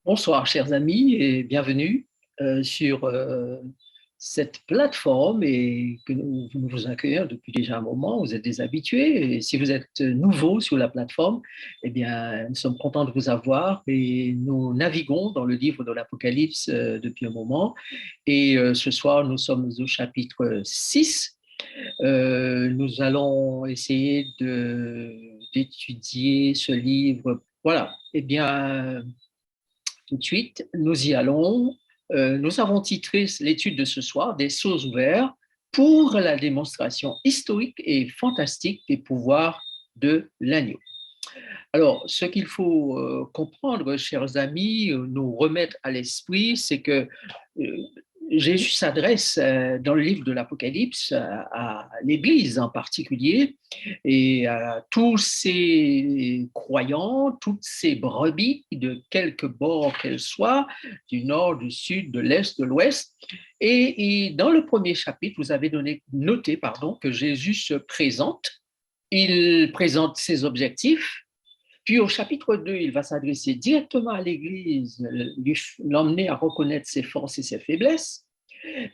Bonsoir, chers amis, et bienvenue sur cette plateforme et que nous vous accueillons depuis déjà un moment. Vous êtes des habitués et si vous êtes nouveau sur la plateforme, eh bien, nous sommes contents de vous avoir et nous naviguons dans le livre de l'Apocalypse depuis un moment. Et ce soir, nous sommes au chapitre 6. Nous allons essayer d'étudier ce livre. Voilà, eh bien, tout de suite, nous y allons. Nous avons titré l'étude de ce soir des sceaux ouverts pour la démonstration historique et fantastique des pouvoirs de l'agneau. Alors, ce qu'il faut comprendre, chers amis, nous remettre à l'esprit, c'est que Jésus s'adresse dans le livre de l'Apocalypse à l'Église en particulier et à tous ces croyants, toutes ces brebis de quelque bord qu'elles soient, du nord, du sud, de l'est, de l'ouest. Et dans le premier chapitre, vous avez noté que Jésus se présente, il présente ses objectifs. Puis au chapitre 2, il va s'adresser directement à l'Église, l'emmener à reconnaître ses forces et ses faiblesses.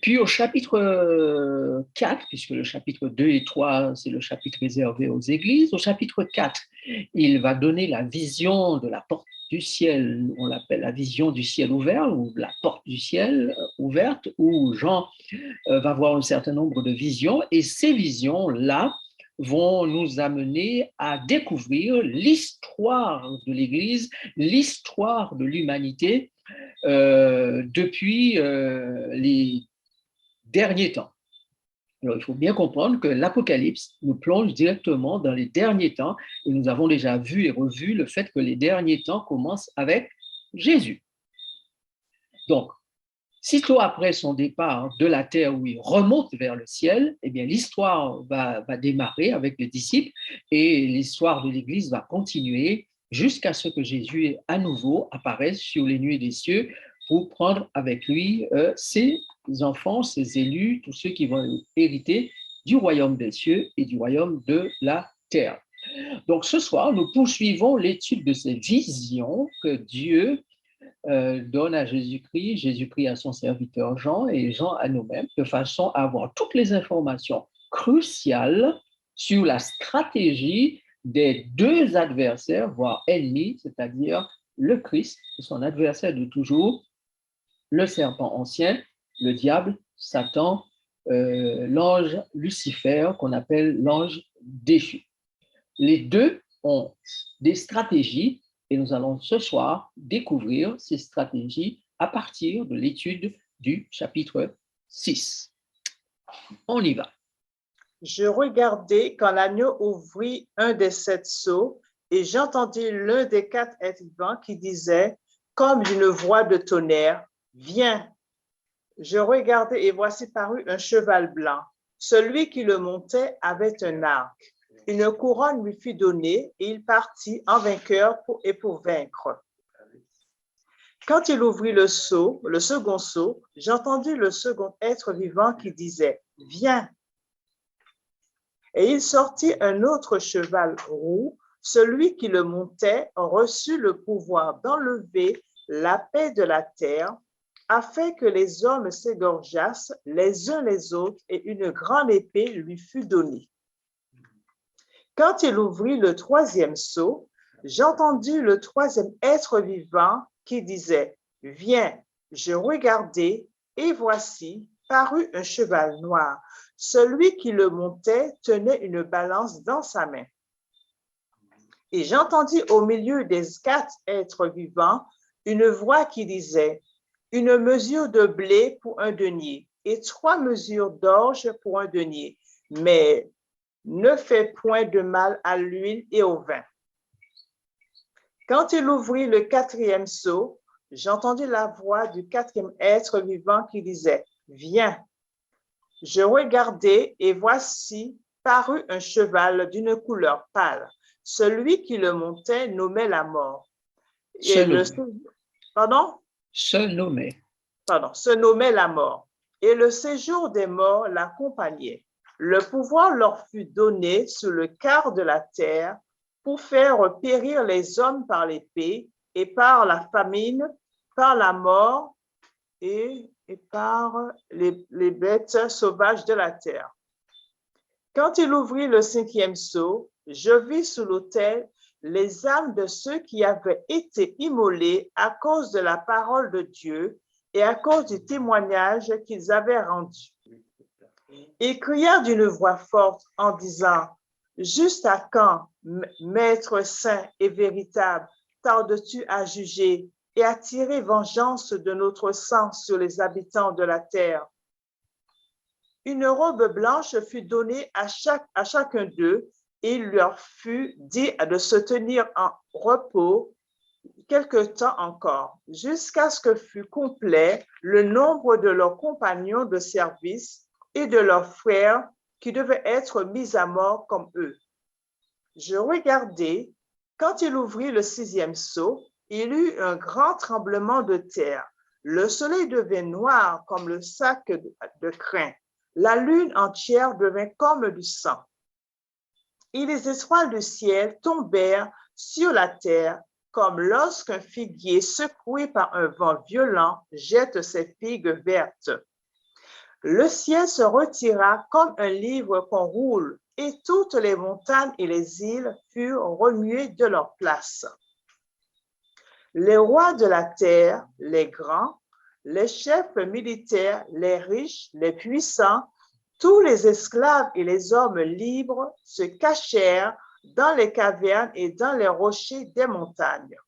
Puis au chapitre 4, puisque le chapitre 2 et 3, c'est le chapitre réservé aux églises, au chapitre 4, il va donner la vision de la porte du ciel, on l'appelle la vision du ciel ouvert, ou la porte du ciel ouverte, où Jean va voir un certain nombre de visions, et ces visions-là vont nous amener à découvrir l'histoire de l'Église, l'histoire de l'humanité depuis les derniers temps. Alors, il faut bien comprendre que l'Apocalypse nous plonge directement dans les derniers temps et nous avons déjà vu et revu le fait que les derniers temps commencent avec Jésus. Donc, sitôt après son départ de la terre où il remonte vers le ciel, eh bien, l'histoire va démarrer avec les disciples et l'histoire de l'Église va continuer jusqu'à ce que Jésus à nouveau apparaisse sur les nuées des cieux pour prendre avec lui ses enfants, ses élus, tous ceux qui vont hériter du royaume des cieux et du royaume de la terre. Donc ce soir, nous poursuivons l'étude de ces visions que Dieu donne à Jésus-Christ, Jésus-Christ à son serviteur Jean et Jean à nous-mêmes, de façon à avoir toutes les informations cruciales sur la stratégie des deux adversaires, voire ennemis, c'est-à-dire le Christ et son adversaire de toujours, le serpent ancien, le diable, Satan, l'ange Lucifer, qu'on appelle l'ange déchu. Les deux ont des stratégies et nous allons ce soir découvrir ces stratégies à partir de l'étude du chapitre 6. On y va. Je regardai quand l'agneau ouvrit un des 7 sceaux et j'entendis l'un des 4 êtres vivants qui disait, comme d'une voix de tonnerre, « Viens !» Je regardai et voici parut un cheval blanc. Celui qui le montait avait un arc. Une couronne lui fut donnée et il partit en vainqueur pour vaincre. Quand il ouvrit le second sceau, j'entendis le second être vivant qui disait, « Viens !» Et il sortit un autre cheval roux. Celui qui le montait reçut le pouvoir d'enlever la paix de la terre, afin que les hommes s'égorgeassent les uns les autres, et une grande épée lui fut donnée. Quand il ouvrit le troisième sceau, j'entendis le troisième être vivant qui disait, « Viens !» Je regardai, et voici, parut un cheval noir. Celui qui le montait tenait une balance dans sa main. Et j'entendis au milieu des 4 êtres vivants une voix qui disait, « Une mesure de blé pour un denier et 3 mesures d'orge pour un denier, mais ne fais point de mal à l'huile et au vin. » Quand il ouvrit le 4e sceau, j'entendis la voix du 4e être vivant qui disait, « Viens !» Je regardai et voici parut un cheval d'une couleur pâle. Celui qui le montait nommait la mort. Se nommait la mort. Et le séjour des morts l'accompagnait. Le pouvoir leur fut donné sur le quart de la terre pour faire périr les hommes par l'épée et par la famine par la mort et par les bêtes sauvages de la terre. Quand il ouvrit le 5e sceau, je vis sous l'autel les âmes de ceux qui avaient été immolés à cause de la parole de Dieu et à cause du témoignage qu'ils avaient rendu. Ils crièrent d'une voix forte en disant, « Jusqu'à quand, Maître saint et véritable, tardes-tu à juger et à tirer vengeance de notre sang sur les habitants de la terre? » Une robe blanche fut donnée à chacun d'eux et il leur fut dit de se tenir en repos quelque temps encore, jusqu'à ce que fût complet le nombre de leurs compagnons de service et de leurs frères qui devaient être mis à mort comme eux. Je regardai, quand il ouvrit le 6e sceau, il eut un grand tremblement de terre. Le soleil devint noir comme le sac de crin. La lune entière devint comme du sang. Et les étoiles du ciel tombèrent sur la terre comme lorsqu'un figuier secoué par un vent violent jette ses figues vertes. Le ciel se retira comme un livre qu'on roule, et toutes les montagnes et les îles furent remuées de leur place. Les rois de la terre, les grands, les chefs militaires, les riches, les puissants, tous les esclaves et les hommes libres se cachèrent dans les cavernes et dans les rochers des montagnes.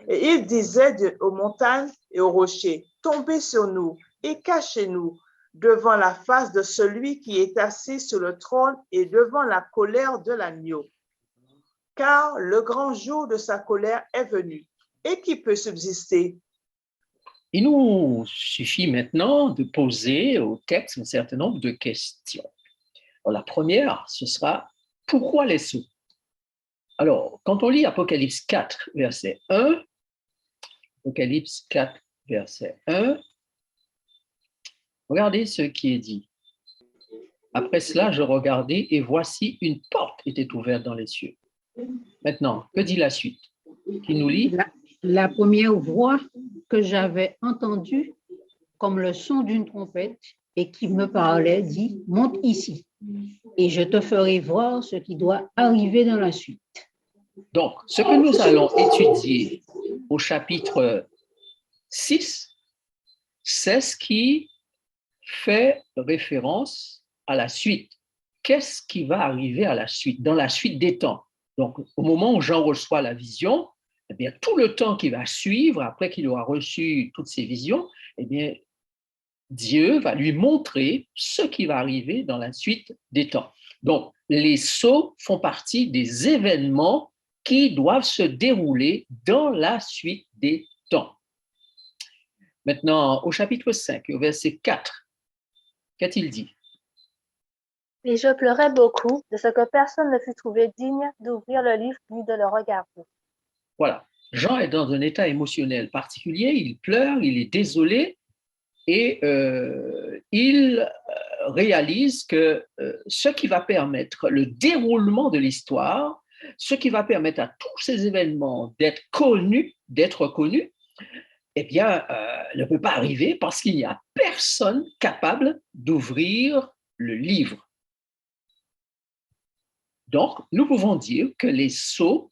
Et ils disaient aux montagnes et aux rochers, « Tombez sur nous et cachez-nous devant la face de celui qui est assis sur le trône et devant la colère de l'agneau. Car le grand jour de sa colère est venu. Et qui peut subsister? » Il nous suffit maintenant de poser au texte un certain nombre de questions. Alors, la première, ce sera « Pourquoi les sceaux ?» Alors, quand on lit Apocalypse 4, verset 1, Apocalypse 4, verset 1, regardez ce qui est dit. Après cela, je regardai et voici une porte était ouverte dans les cieux. Maintenant, que dit la suite? Qui nous lit? La première voix que j'avais entendue comme le son d'une trompette et qui me parlait dit, « Monte ici et je te ferai voir ce qui doit arriver dans la suite. » Donc, ce que nous allons étudier au chapitre 6, c'est ce qui fait référence à la suite. Qu'est-ce qui va arriver à la suite, dans la suite des temps? Donc, au moment où Jean reçoit la vision, eh bien, tout le temps qui va suivre, après qu'il aura reçu toutes ces visions, eh bien, Dieu va lui montrer ce qui va arriver dans la suite des temps. Donc, les sceaux font partie des événements qui doivent se dérouler dans la suite des temps. Maintenant, au chapitre 5, au verset 4, qu'a-t-il dit? Et je pleurais beaucoup de ce que personne ne fut trouvé digne d'ouvrir le livre ni de le regarder. Voilà. Jean est dans un état émotionnel particulier, il pleure, il est désolé et il réalise que ce qui va permettre le déroulement de l'histoire, ce qui va permettre à tous ces événements d'être connus, eh bien, ne peut pas arriver parce qu'il n'y a personne capable d'ouvrir le livre. Donc, nous pouvons dire que les sceaux,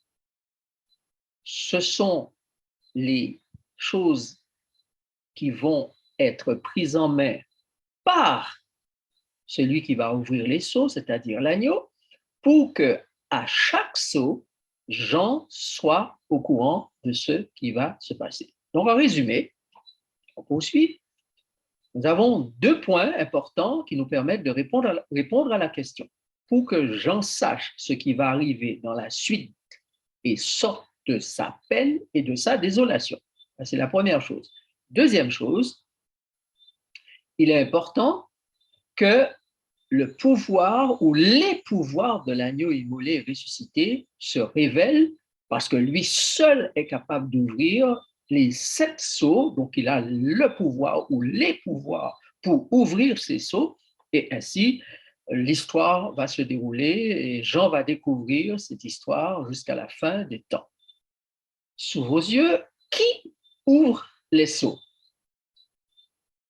ce sont les choses qui vont être prises en main par celui qui va ouvrir les sceaux, c'est-à-dire l'agneau, pour que à chaque sceau, Jean soit au courant de ce qui va se passer. Donc, en résumé, on poursuit. Nous avons 2 points importants qui nous permettent de répondre à la question. Pour que Jean sache ce qui va arriver dans la suite et sorte de sa peine et de sa désolation. C'est la première chose. Deuxième chose, il est important que le pouvoir ou les pouvoirs de l'agneau immolé et ressuscité se révèlent parce que lui seul est capable d'ouvrir les 7 sceaux, donc il a le pouvoir ou les pouvoirs pour ouvrir ces sceaux et ainsi l'histoire va se dérouler et Jean va découvrir cette histoire jusqu'à la fin des temps. Sous vos yeux, qui ouvre les sceaux?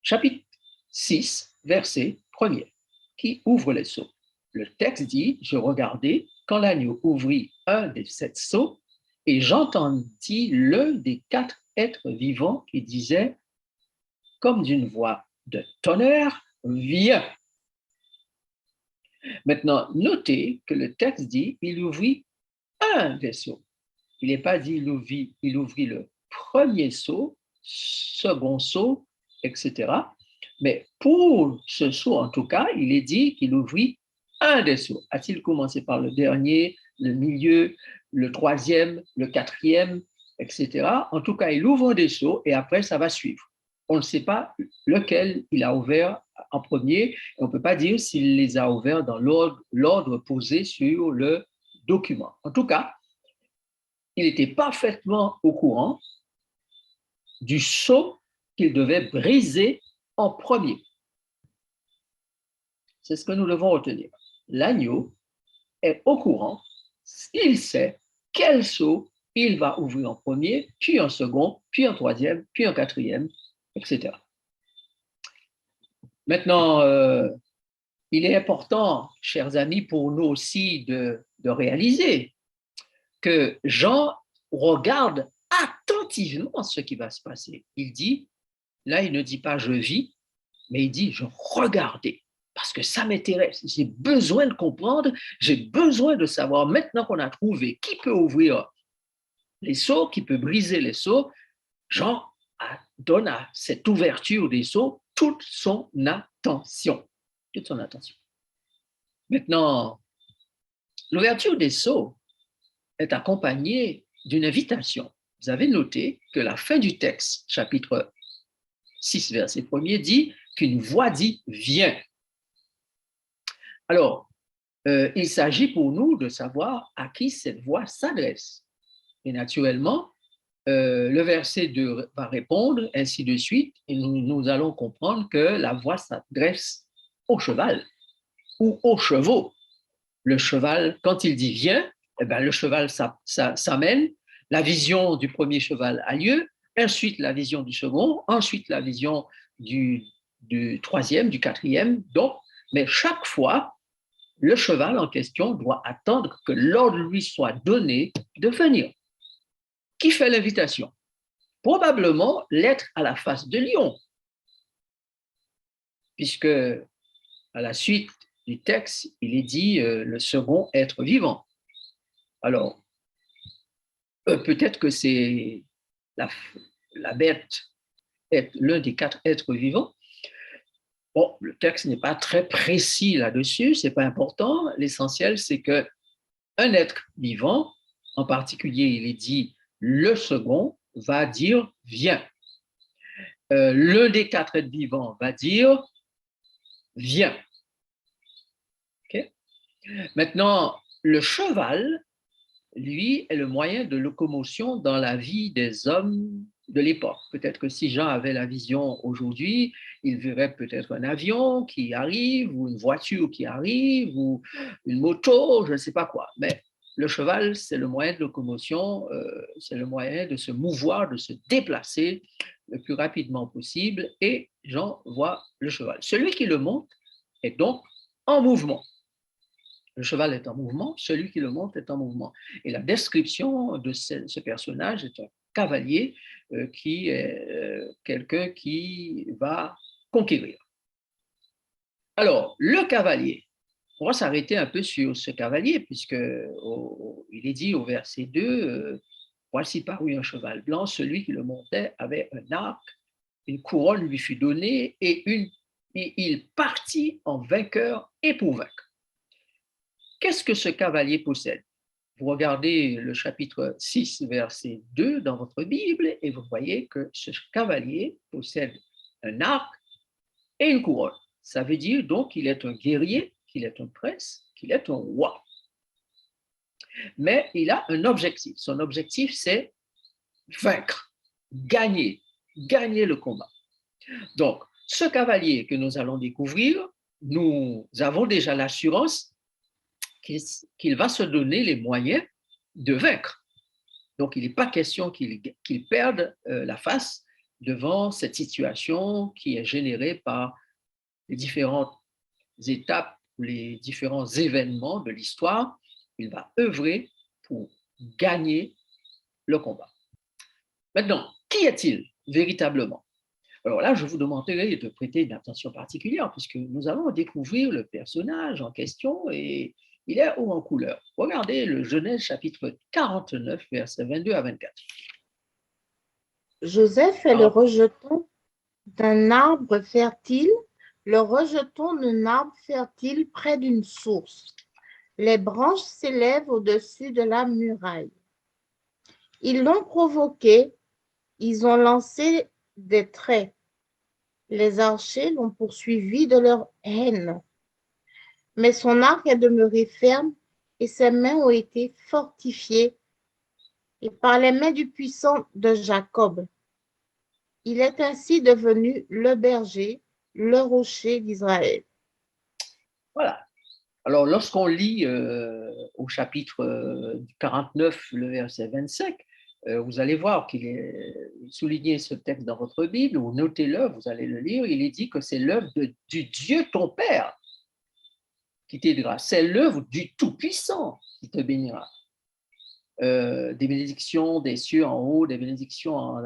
Chapitre 6, verset 1er. Qui ouvre les sceaux? Le texte dit, je regardai quand l'agneau ouvrit un des 7 sceaux et j'entendis l'un des 4 êtres vivants qui disait, comme d'une voix de tonnerre, viens. Maintenant, notez que le texte dit, il ouvrit un des sceaux. Il n'est pas dit, il ouvrit le premier sceau, second sceau, etc. Mais pour ce sceau, en tout cas, il est dit qu'il ouvrit un des sceaux. A-t-il commencé par le dernier, le milieu, le troisième, le quatrième, etc. En tout cas, il ouvre des sceaux et après, ça va suivre. On ne sait pas lequel il a ouvert en premier et on ne peut pas dire s'il les a ouverts dans l'ordre posé sur le document. En tout cas, il était parfaitement au courant du sceau qu'il devait briser en premier. C'est ce que nous devons retenir. L'agneau est au courant, il sait quel sceau il va ouvrir en premier, puis en second, puis en troisième, puis en quatrième, etc. Maintenant, il est important, chers amis, pour nous aussi de réaliser que Jean regarde attentivement ce qui va se passer. Il dit, là, il ne dit pas je vis, mais il dit je regardais, parce que ça m'intéresse. J'ai besoin de comprendre, j'ai besoin de savoir, maintenant qu'on a trouvé qui peut ouvrir les sceaux, qui peut briser les sceaux, Jean donne à cette ouverture des sceaux toute son attention. Toute son attention. Maintenant, l'ouverture des sceaux est accompagnée d'une invitation. Vous avez noté que la fin du texte, chapitre 6, verset 1er, dit qu'une voix dit « viens ». Alors, il s'agit pour nous de savoir à qui cette voix s'adresse. Et naturellement, le verset 2 va répondre, ainsi de suite, et nous allons comprendre que la voix s'adresse au cheval ou aux chevaux. Le cheval, quand il dit « viens », eh bien, le cheval s'amène, la vision du premier cheval a lieu, ensuite la vision du second, ensuite la vision du troisième, du quatrième. Donc, mais chaque fois, le cheval en question doit attendre que l'ordre lui soit donné de venir. Qui fait l'invitation? Probablement l'être à la face de lion, puisque à la suite du texte, il est dit le second être vivant. Alors, peut-être que c'est la bête est l'un des 4 êtres vivants. Bon, le texte n'est pas très précis là-dessus, ce n'est pas important. L'essentiel, c'est qu'un être vivant, en particulier, il est dit le second, va dire « viens ». L'un des 4 êtres vivants va dire « viens ». Okay? Maintenant, le cheval, lui, est le moyen de locomotion dans la vie des hommes de l'époque. Peut-être que si Jean avait la vision aujourd'hui, il verrait peut-être un avion qui arrive, ou une voiture qui arrive, ou une moto, je ne sais pas quoi. Mais le cheval, c'est le moyen de locomotion, c'est le moyen de se mouvoir, de se déplacer le plus rapidement possible. Et Jean voit le cheval. Celui qui le monte est donc en mouvement. Le cheval est en mouvement, celui qui le monte est en mouvement. Et la description de ce personnage est un cavalier qui est quelqu'un qui va conquérir. Alors, le cavalier, on va s'arrêter un peu sur ce cavalier, puisque il est dit au verset 2, voici parut un cheval blanc, celui qui le montait avait un arc, une couronne lui fut donnée et il partit en vainqueur et pour vaincre. Qu'est-ce que ce cavalier possède? Vous regardez le chapitre 6, verset 2 dans votre Bible et vous voyez que ce cavalier possède un arc et une couronne. Ça veut dire donc qu'il est un guerrier, qu'il est un prince, qu'il est un roi. Mais il a un objectif. Son objectif, c'est vaincre, gagner le combat. Donc, ce cavalier que nous allons découvrir, nous avons déjà l'assurance qu'il va se donner les moyens de vaincre. Donc, il n'est pas question qu'il perde la face devant cette situation qui est générée par les différentes étapes, les différents événements de l'histoire. Il va œuvrer pour gagner le combat. Maintenant, qui est-il véritablement? Alors là, je vous demanderai de prêter une attention particulière puisque nous allons découvrir le personnage en question et il est haut en couleur. Regardez le Genèse chapitre 49, versets 22 à 24. Joseph est le rejeton d'un arbre fertile, le rejeton d'un arbre fertile près d'une source. Les branches s'élèvent au-dessus de la muraille. Ils l'ont provoqué, ils ont lancé des traits. Les archers l'ont poursuivi de leur haine. Mais son arc est demeuré ferme et ses mains ont été fortifiées et par les mains du puissant de Jacob. Il est ainsi devenu le berger, le rocher d'Israël. Voilà. Alors, lorsqu'on lit au chapitre 49, le verset 25, vous allez voir qu'il est souligné ce texte dans votre Bible, ou notez-le, vous allez le lire, il est dit que c'est l'œuvre du Dieu ton Père qui t'aidera. C'est l'œuvre du Tout-Puissant qui te bénira. Des bénédictions des cieux en haut, des bénédictions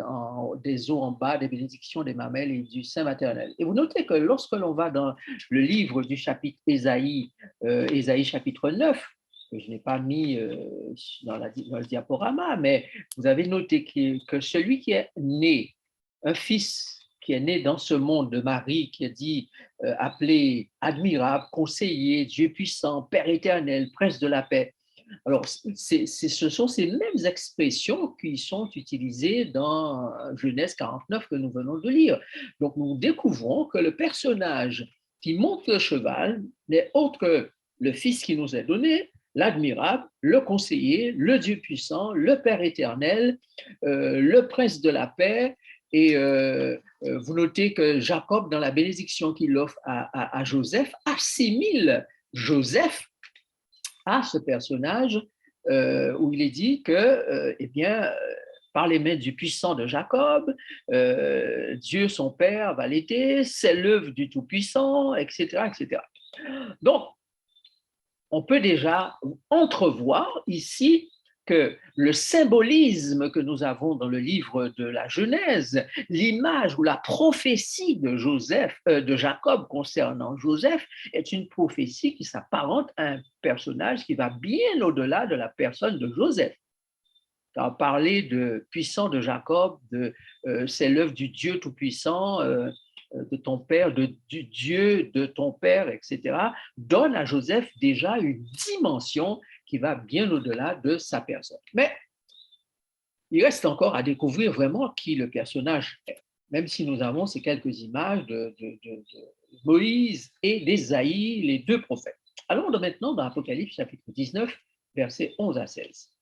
des eaux en bas, des bénédictions des mamelles et du sein maternel. Et vous notez que lorsque l'on va dans le livre du chapitre Ésaïe, Ésaïe chapitre 9, que je n'ai pas mis dans le diaporama, mais vous avez noté que celui qui est né, un fils qui est né dans ce monde de Marie, qui est dit appelé admirable, conseiller, Dieu puissant, Père éternel, prince de la paix. Alors, ce sont ces mêmes expressions qui sont utilisées dans Genèse 49 que nous venons de lire. Donc, nous découvrons que le personnage qui monte le cheval n'est autre que le Fils qui nous est donné, l'admirable, le conseiller, le Dieu puissant, le Père éternel, le prince de la paix. Et vous notez que Jacob, dans la bénédiction qu'il offre à Joseph, assimile Joseph à ce personnage où il est dit que, par les mains du puissant de Jacob, Dieu son Père va l'aider, c'est l'œuvre du Tout-Puissant, etc., etc. Donc, on peut déjà entrevoir ici que le symbolisme que nous avons dans le livre de la Genèse, l'image ou la prophétie de Jacob concernant Joseph, est une prophétie qui s'apparente à un personnage qui va bien au-delà de la personne de Joseph. Car parler de puissant de Jacob, c'est l'œuvre du Dieu tout-puissant, de ton père, du Dieu de ton père, etc., donne à Joseph déjà une dimension qui va bien au-delà de sa personne. Mais il reste encore à découvrir vraiment qui le personnage est, même si nous avons ces quelques images de Moïse et d'Ésaïe, les deux prophètes. Allons maintenant dans Apocalypse chapitre 19, versets 11 à 16.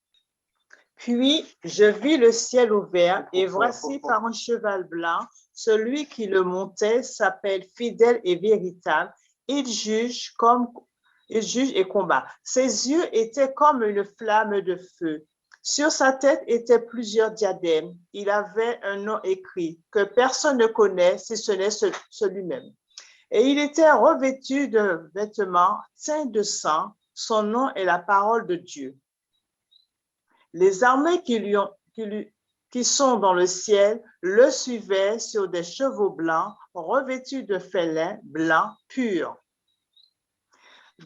Puis je vis le ciel ouvert, et voici par un cheval blanc, celui qui le montait s'appelle fidèle et véritable. Il juge et combat. Ses yeux étaient comme une flamme de feu. Sur sa tête étaient plusieurs diadèmes. Il avait un nom écrit que personne ne connaît si ce n'est celui-même. Et il était revêtu de vêtements teints de sang. Son nom est la parole de Dieu. Les armées qui sont dans le ciel le suivaient sur des chevaux blancs, revêtus de félins blancs purs.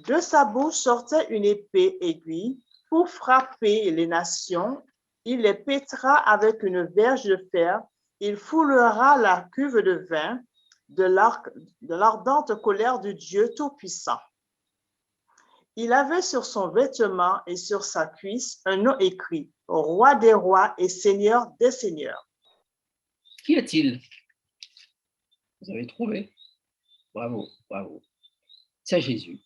De sa bouche sortait une épée aiguë pour frapper les nations. Il les pétera avec une verge de fer. Il foulera la cuve de vin de l'ardente colère du Dieu Tout-Puissant. Il avait sur son vêtement et sur sa cuisse un nom écrit, Roi des rois et Seigneur des seigneurs. Qui est-il? Vous avez trouvé? Bravo, bravo. C'est Jésus.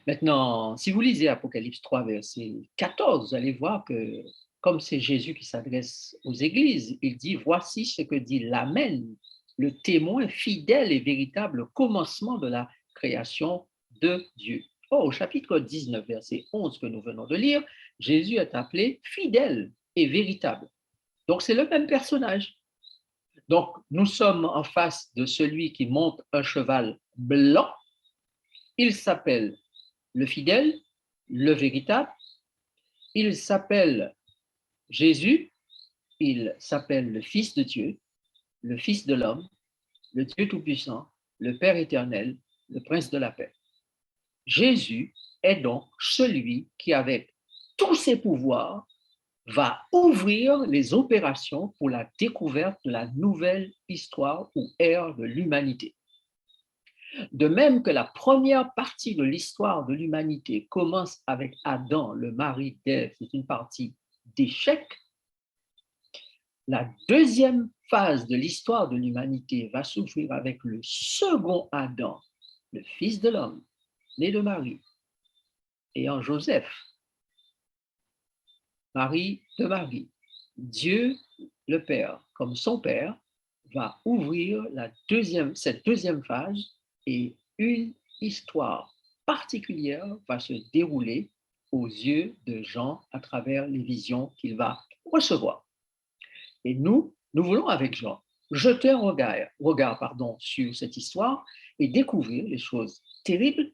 Maintenant, si vous lisez Apocalypse 3, verset 14, vous allez voir que, comme c'est Jésus qui s'adresse aux églises, il dit, voici ce que dit l'Amen, le témoin fidèle et véritable commencement de la création de Dieu. Au chapitre 19, verset 11 que nous venons de lire, Jésus est appelé fidèle et véritable. Donc, c'est le même personnage. Donc, nous sommes en face de celui qui monte un cheval blanc. Il s'appelle le fidèle, le véritable. Il s'appelle Jésus. Il s'appelle le Fils de Dieu, le Fils de l'homme, le Dieu Tout-Puissant, le Père éternel, le Prince de la paix. Jésus est donc celui qui, avec tous ses pouvoirs, va ouvrir les opérations pour la découverte de la nouvelle histoire ou ère de l'humanité. De même que la première partie de l'histoire de l'humanité commence avec Adam, le mari d'Ève, c'est une partie d'échec, la deuxième phase de l'histoire de l'humanité va s'ouvrir avec le second Adam, le fils de l'homme, né de Marie, ayant Joseph, Marie de Marie. Dieu, le Père, comme son Père, va ouvrir cette deuxième phase et une histoire particulière va se dérouler aux yeux de Jean à travers les visions qu'il va recevoir. Et nous voulons avec Jean jeter un regard sur cette histoire et découvrir les choses terribles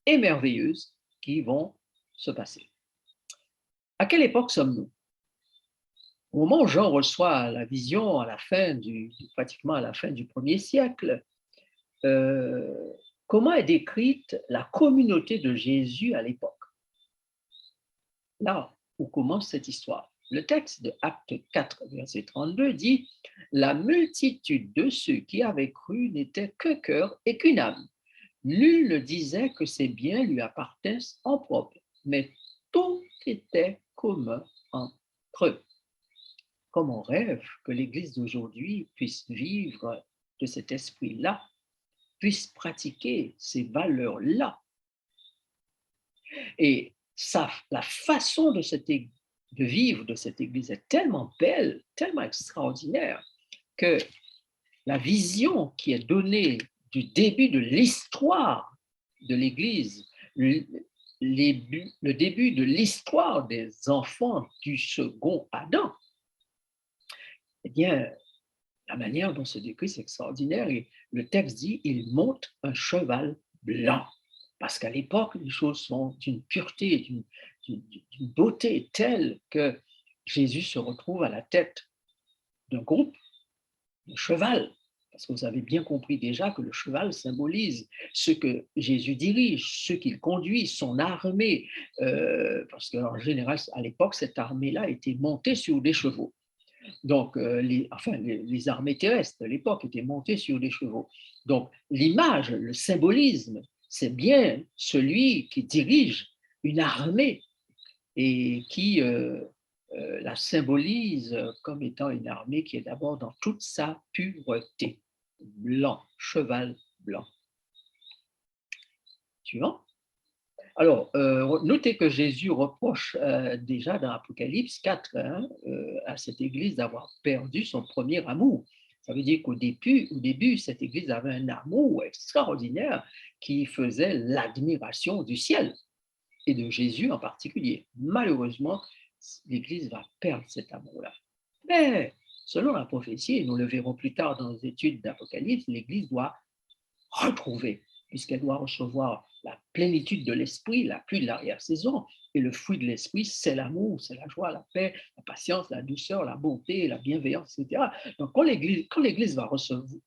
et merveilleuses qui vont se passer. À quelle époque sommes-nous? Au moment où Jean reçoit la vision pratiquement à la fin du 1er siècle, comment est décrite la communauté de Jésus à l'époque? Là où commence cette histoire. Le texte de Acte 4, verset 32 dit « La multitude de ceux qui avaient cru n'était qu'un cœur et qu'une âme. Nul ne disait que ses biens lui appartenaient en propre, mais tout était commun entre eux. » Comme on rêve que l'Église d'aujourd'hui puisse vivre de cet esprit-là, puisse pratiquer ces valeurs-là. Et la façon de vivre de cette Église est tellement belle, tellement extraordinaire, que la vision qui est donnée du début de l'histoire de l'Église, le début de l'histoire des enfants du second Adam, eh bien, la manière dont c'est décrit, c'est extraordinaire. Et le texte dit, il monte un cheval blanc. Parce qu'à l'époque, les choses sont d'une pureté, d'une beauté telle que Jésus se retrouve à la tête d'un groupe, de cheval. Parce que vous avez bien compris déjà que le cheval symbolise ce que Jésus dirige, ce qu'il conduit, son armée. Parce qu'en général, à l'époque, cette armée-là était montée sur des chevaux. Donc, les armées terrestres de l'époque étaient montées sur des chevaux. Donc, l'image, le symbolisme, c'est bien celui qui dirige une armée et qui la symbolise comme étant une armée qui est d'abord dans toute sa pureté. Blanc, cheval blanc. Suivant. Alors, notez que Jésus reproche déjà dans Apocalypse 4 à cette Église d'avoir perdu son premier amour. Ça veut dire qu'au début, cette Église avait un amour extraordinaire qui faisait l'admiration du ciel et de Jésus en particulier. Malheureusement, l'Église va perdre cet amour-là. Mais selon la prophétie, et nous le verrons plus tard dans nos études d'Apocalypse, l'Église doit retrouver, puisqu'elle doit recevoir la plénitude de l'esprit, la pluie de l'arrière-saison. Et le fruit de l'esprit, c'est l'amour, c'est la joie, la paix, la patience, la douceur, la bonté, la bienveillance, etc. Donc, quand l'Église va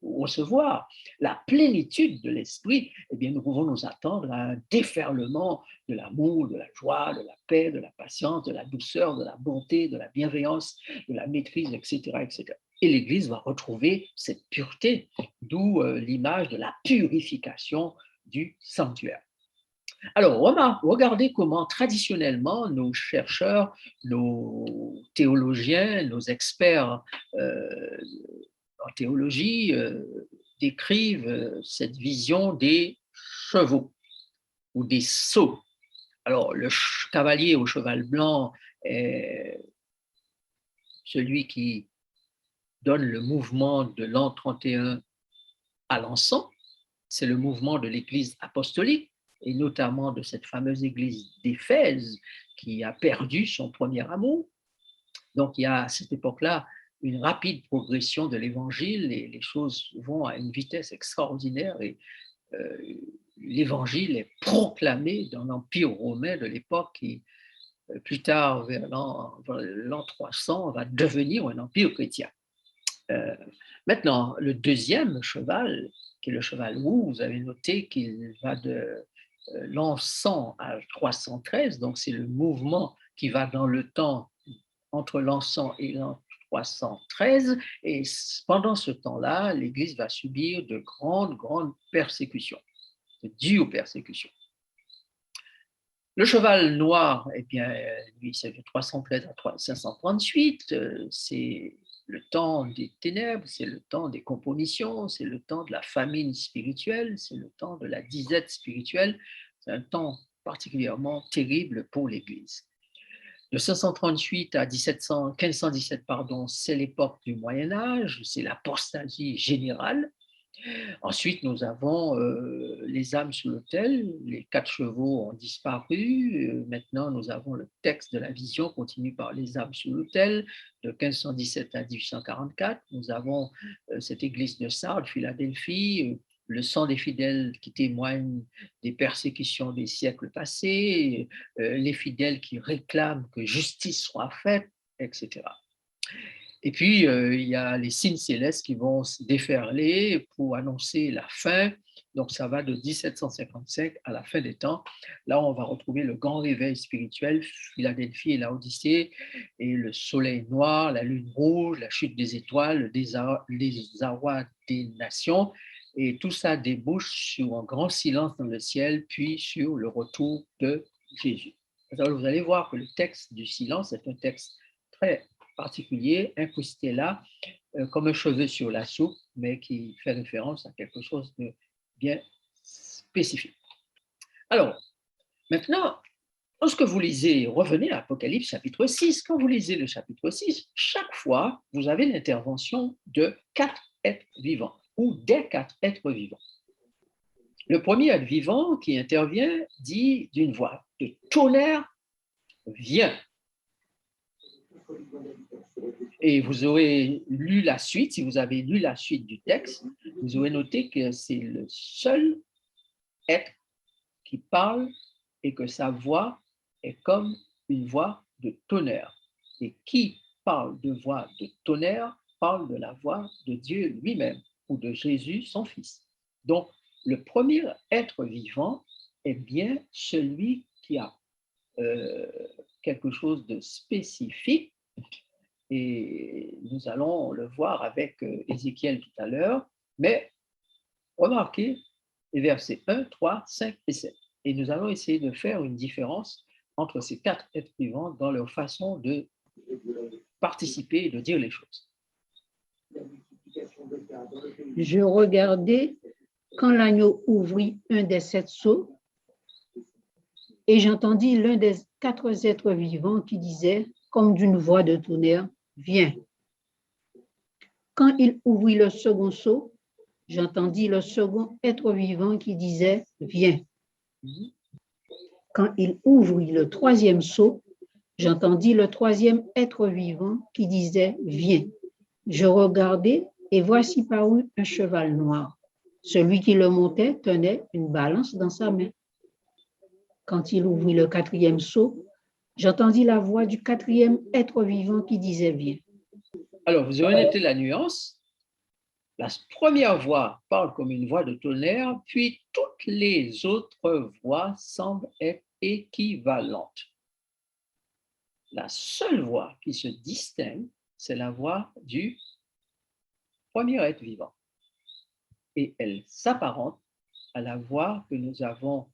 recevoir la plénitude de l'esprit, eh bien, nous pouvons nous attendre à un déferlement de l'amour, de la joie, de la paix, de la patience, de la douceur, de la bonté, de la bienveillance, de la maîtrise, etc., etc. Et l'Église va retrouver cette pureté, d'où l'image de la purification du sanctuaire. Alors, regardez comment traditionnellement nos chercheurs, nos théologiens, nos experts en théologie décrivent cette vision des chevaux ou des sceaux. Alors, le cavalier au cheval blanc est celui qui donne le mouvement de l'an 31 à l'encens. C'est le mouvement de l'Église apostolique, et notamment de cette fameuse Église d'Éphèse qui a perdu son premier amour. Donc, il y a à cette époque-là une rapide progression de l'Évangile et les choses vont à une vitesse extraordinaire et l'Évangile est proclamé dans l'Empire romain de l'époque qui, plus tard, vers l'an 300, va devenir un empire chrétien. Maintenant, le deuxième cheval, qui est le cheval roux, vous avez noté qu'il va de l'an 100 à 313, donc c'est le mouvement qui va dans le temps entre l'an 100 et l'an 313, et pendant ce temps-là, l'Église va subir de grandes persécutions, de dures persécutions. Le cheval noir, eh bien, lui, c'est de 313 à 538, c'est le temps des ténèbres, c'est le temps des compromissions, c'est le temps de la famine spirituelle, c'est le temps de la disette spirituelle. C'est un temps particulièrement terrible pour l'Église. De 538 à 1517, c'est l'époque du Moyen-Âge, c'est l'apostasie générale. Ensuite, nous avons les âmes sous l'autel, les 4 chevaux ont disparu. Maintenant, nous avons le texte de la vision continue par les âmes sous l'autel de 1517 à 1844. Nous avons cette église de Sardes, Philadelphie, le sang des fidèles qui témoigne des persécutions des siècles passés, les fidèles qui réclament que justice soit faite, etc. Et puis, il y a les signes célestes qui vont se déferler pour annoncer la fin. Donc, ça va de 1755 à la fin des temps. Là, on va retrouver le grand réveil spirituel, Philadelphie et Laodicée, et le soleil noir, la lune rouge, la chute des étoiles, les arois des nations. Et tout ça débouche sur un grand silence dans le ciel, puis sur le retour de Jésus. Alors, vous allez voir que le texte du silence est un texte très particulier, incrusté là, comme un cheveu sur la soupe, mais qui fait référence à quelque chose de bien spécifique. Alors, maintenant, lorsque vous lisez, revenez à Apocalypse chapitre 6, quand vous lisez le chapitre 6, chaque fois, vous avez l'intervention de 4 êtres vivants ou des 4 êtres vivants. Le premier être vivant qui intervient dit d'une voix de tonnerre, viens. Et vous aurez lu la suite, si vous avez lu la suite du texte, vous aurez noté que c'est le seul être qui parle et que sa voix est comme une voix de tonnerre. Et qui parle de voix de tonnerre parle de la voix de Dieu lui-même ou de Jésus, son Fils. Donc, le premier être vivant est bien celui qui a quelque chose de spécifique. Et nous allons le voir avec Ézéchiel tout à l'heure, mais remarquez les versets 1, 3, 5 et 7. Et nous allons essayer de faire une différence entre ces 4 êtres vivants dans leur façon de participer et de dire les choses. Je regardais quand l'agneau ouvrit un des 7 sceaux et j'entendis l'un des 4 êtres vivants qui disait, comme d'une voix de tonnerre, viens. Quand il ouvrit le second sceau, j'entendis le second être vivant qui disait, viens. Quand il ouvrit le 3e sceau, j'entendis le 3e être vivant qui disait, viens. Je regardai et voici parut un cheval noir. Celui qui le montait tenait une balance dans sa main. Quand il ouvrit le 4e sceau, j'entendis la voix du 4e être vivant qui disait, viens. Alors, vous aurez noté la nuance. La première voix parle comme une voix de tonnerre, puis toutes les autres voix semblent être équivalentes. La seule voix qui se distingue, c'est la voix du premier être vivant. Et elle s'apparente à la voix que nous avons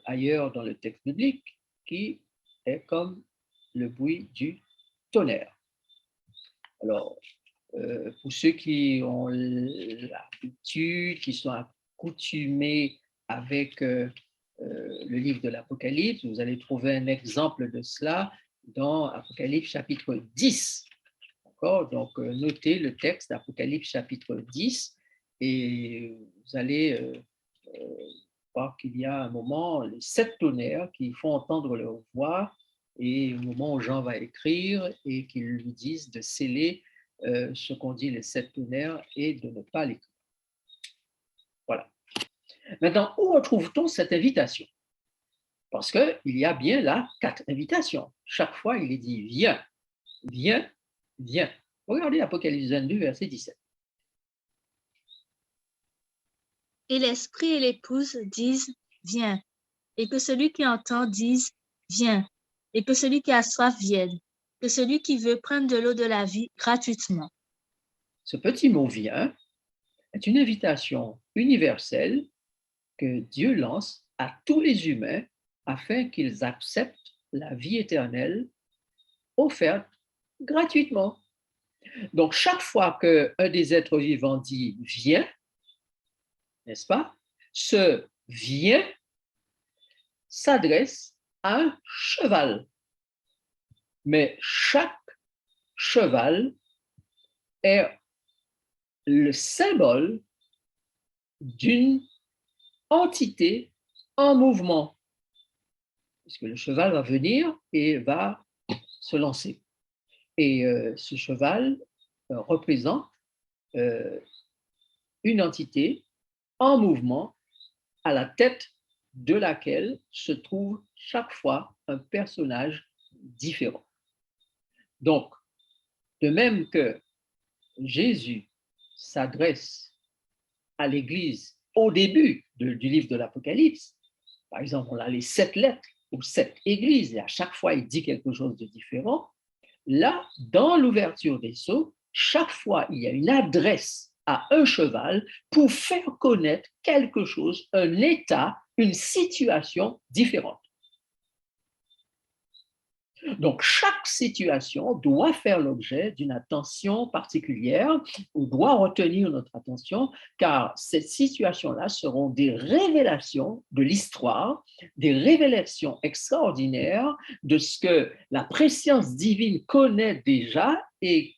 ailleurs dans le texte biblique, qui est comme le bruit du tonnerre. Alors, pour ceux qui ont l'habitude, qui sont accoutumés avec le livre de l'Apocalypse, vous allez trouver un exemple de cela dans Apocalypse chapitre 10. D'accord? Donc, notez le texte d'Apocalypse chapitre 10 et vous allez voir qu'il y a un moment, les 7 tonnerres qui font entendre leur voix et au moment où Jean va écrire et qu'il lui dise de sceller ce qu'ont dit les 7 tonnerres et de ne pas l'écrire. Voilà. Maintenant, où retrouve-t-on cette invitation? Parce qu'il y a bien là 4 invitations. Chaque fois, il est dit viens, viens, viens. Regardez Apocalypse 22, verset 17. Et l'esprit et l'épouse disent viens, et que celui qui entend dise viens, et que celui qui a soif vienne, que celui qui veut prendre de l'eau de la vie gratuitement. Ce petit mot viens est une invitation universelle que Dieu lance à tous les humains afin qu'ils acceptent la vie éternelle offerte gratuitement. Donc, chaque fois qu'un des êtres vivants dit viens, n'est-ce pas? Ce viens s'adresse à un cheval. Mais chaque cheval est le symbole d'une entité en mouvement. Puisque le cheval va venir et va se lancer. Et ce cheval représente une entité en mouvement à la tête de laquelle se trouve chaque fois un personnage différent. Donc, de même que Jésus s'adresse à l'Église au début du livre de l'Apocalypse, par exemple, on a les 7 lettres aux 7 églises et à chaque fois, il dit quelque chose de différent. Là, dans l'ouverture des sceaux, chaque fois, il y a une adresse à un cheval pour faire connaître quelque chose, un état, une situation différente. Donc, chaque situation doit faire l'objet d'une attention particulière ou doit retenir notre attention, car ces situations-là seront des révélations de l'histoire, des révélations extraordinaires de ce que la préscience divine connaît déjà et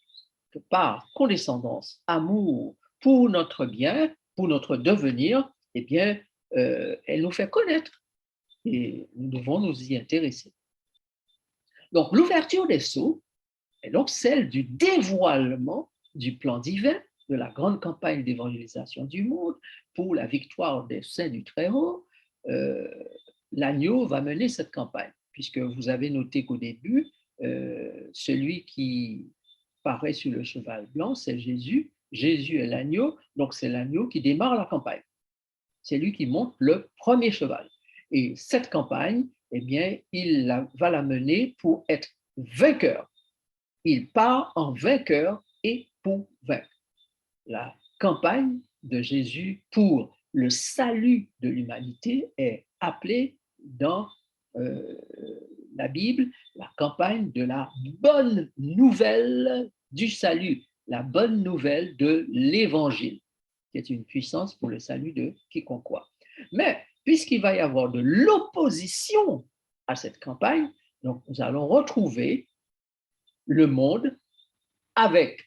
que par condescendance, amour pour notre bien, pour notre devenir, eh bien, elle nous fait connaître et nous devons nous y intéresser. Donc, l'ouverture des sceaux est donc celle du dévoilement du plan divin de la grande campagne d'évangélisation du monde pour la victoire des saints du Très-Haut. L'agneau va mener cette campagne, puisque vous avez noté qu'au début, celui qui paraît sur le cheval blanc, c'est Jésus. Jésus est l'agneau, donc c'est l'agneau qui démarre la campagne. C'est lui qui monte le premier cheval. Et cette campagne, eh bien, il va la mener pour être vainqueur. Il part en vainqueur et pour vaincre. La campagne de Jésus pour le salut de l'humanité est appelée dans la Bible la campagne de la bonne nouvelle du salut, la bonne nouvelle de l'Évangile, qui est une puissance pour le salut de quiconque croit. Mais puisqu'il va y avoir de l'opposition à cette campagne, donc nous allons retrouver le monde avec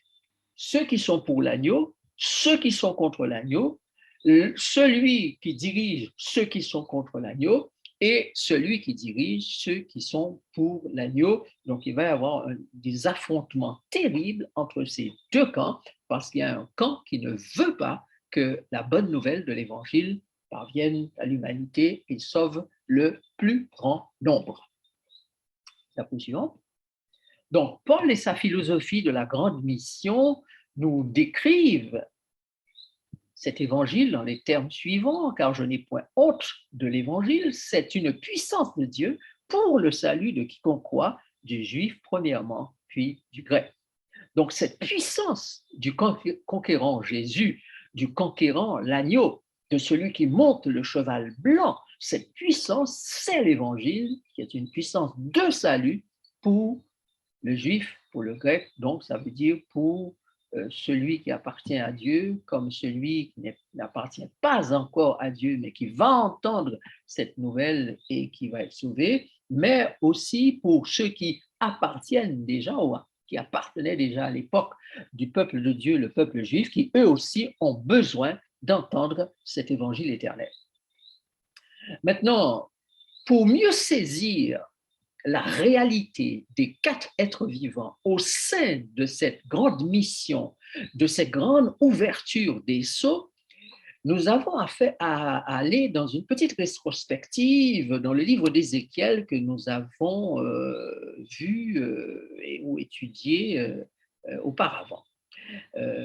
ceux qui sont pour l'agneau, ceux qui sont contre l'agneau, celui qui dirige ceux qui sont contre l'agneau et celui qui dirige ceux qui sont pour l'agneau. Donc, il va y avoir des affrontements terribles entre ces deux camps parce qu'il y a un camp qui ne veut pas que la bonne nouvelle de l'Évangile parvienne à l'humanité et sauve le plus grand nombre. La question suivante. Donc, Paul et sa philosophie de la grande mission nous décrivent cet évangile dans les termes suivants, car je n'ai point honte de l'évangile, c'est une puissance de Dieu pour le salut de quiconque croit, du juif premièrement, puis du grec. Donc, cette puissance du conquérant Jésus, du conquérant l'agneau, de celui qui monte le cheval blanc, cette puissance, c'est l'évangile, qui est une puissance de salut pour le juif, pour le grec, donc ça veut dire pour celui qui appartient à Dieu, comme celui qui n'appartient pas encore à Dieu, mais qui va entendre cette nouvelle et qui va être sauvé, mais aussi pour ceux qui appartiennent déjà ou qui appartenaient déjà à l'époque du peuple de Dieu, le peuple juif, qui eux aussi ont besoin d'entendre cet évangile éternel. Maintenant, pour mieux saisir la réalité des 4 êtres vivants au sein de cette grande mission, de cette grande ouverture des sceaux, nous avons à aller dans une petite rétrospective dans le livre d'Ézéchiel que nous avons vu ou étudié auparavant,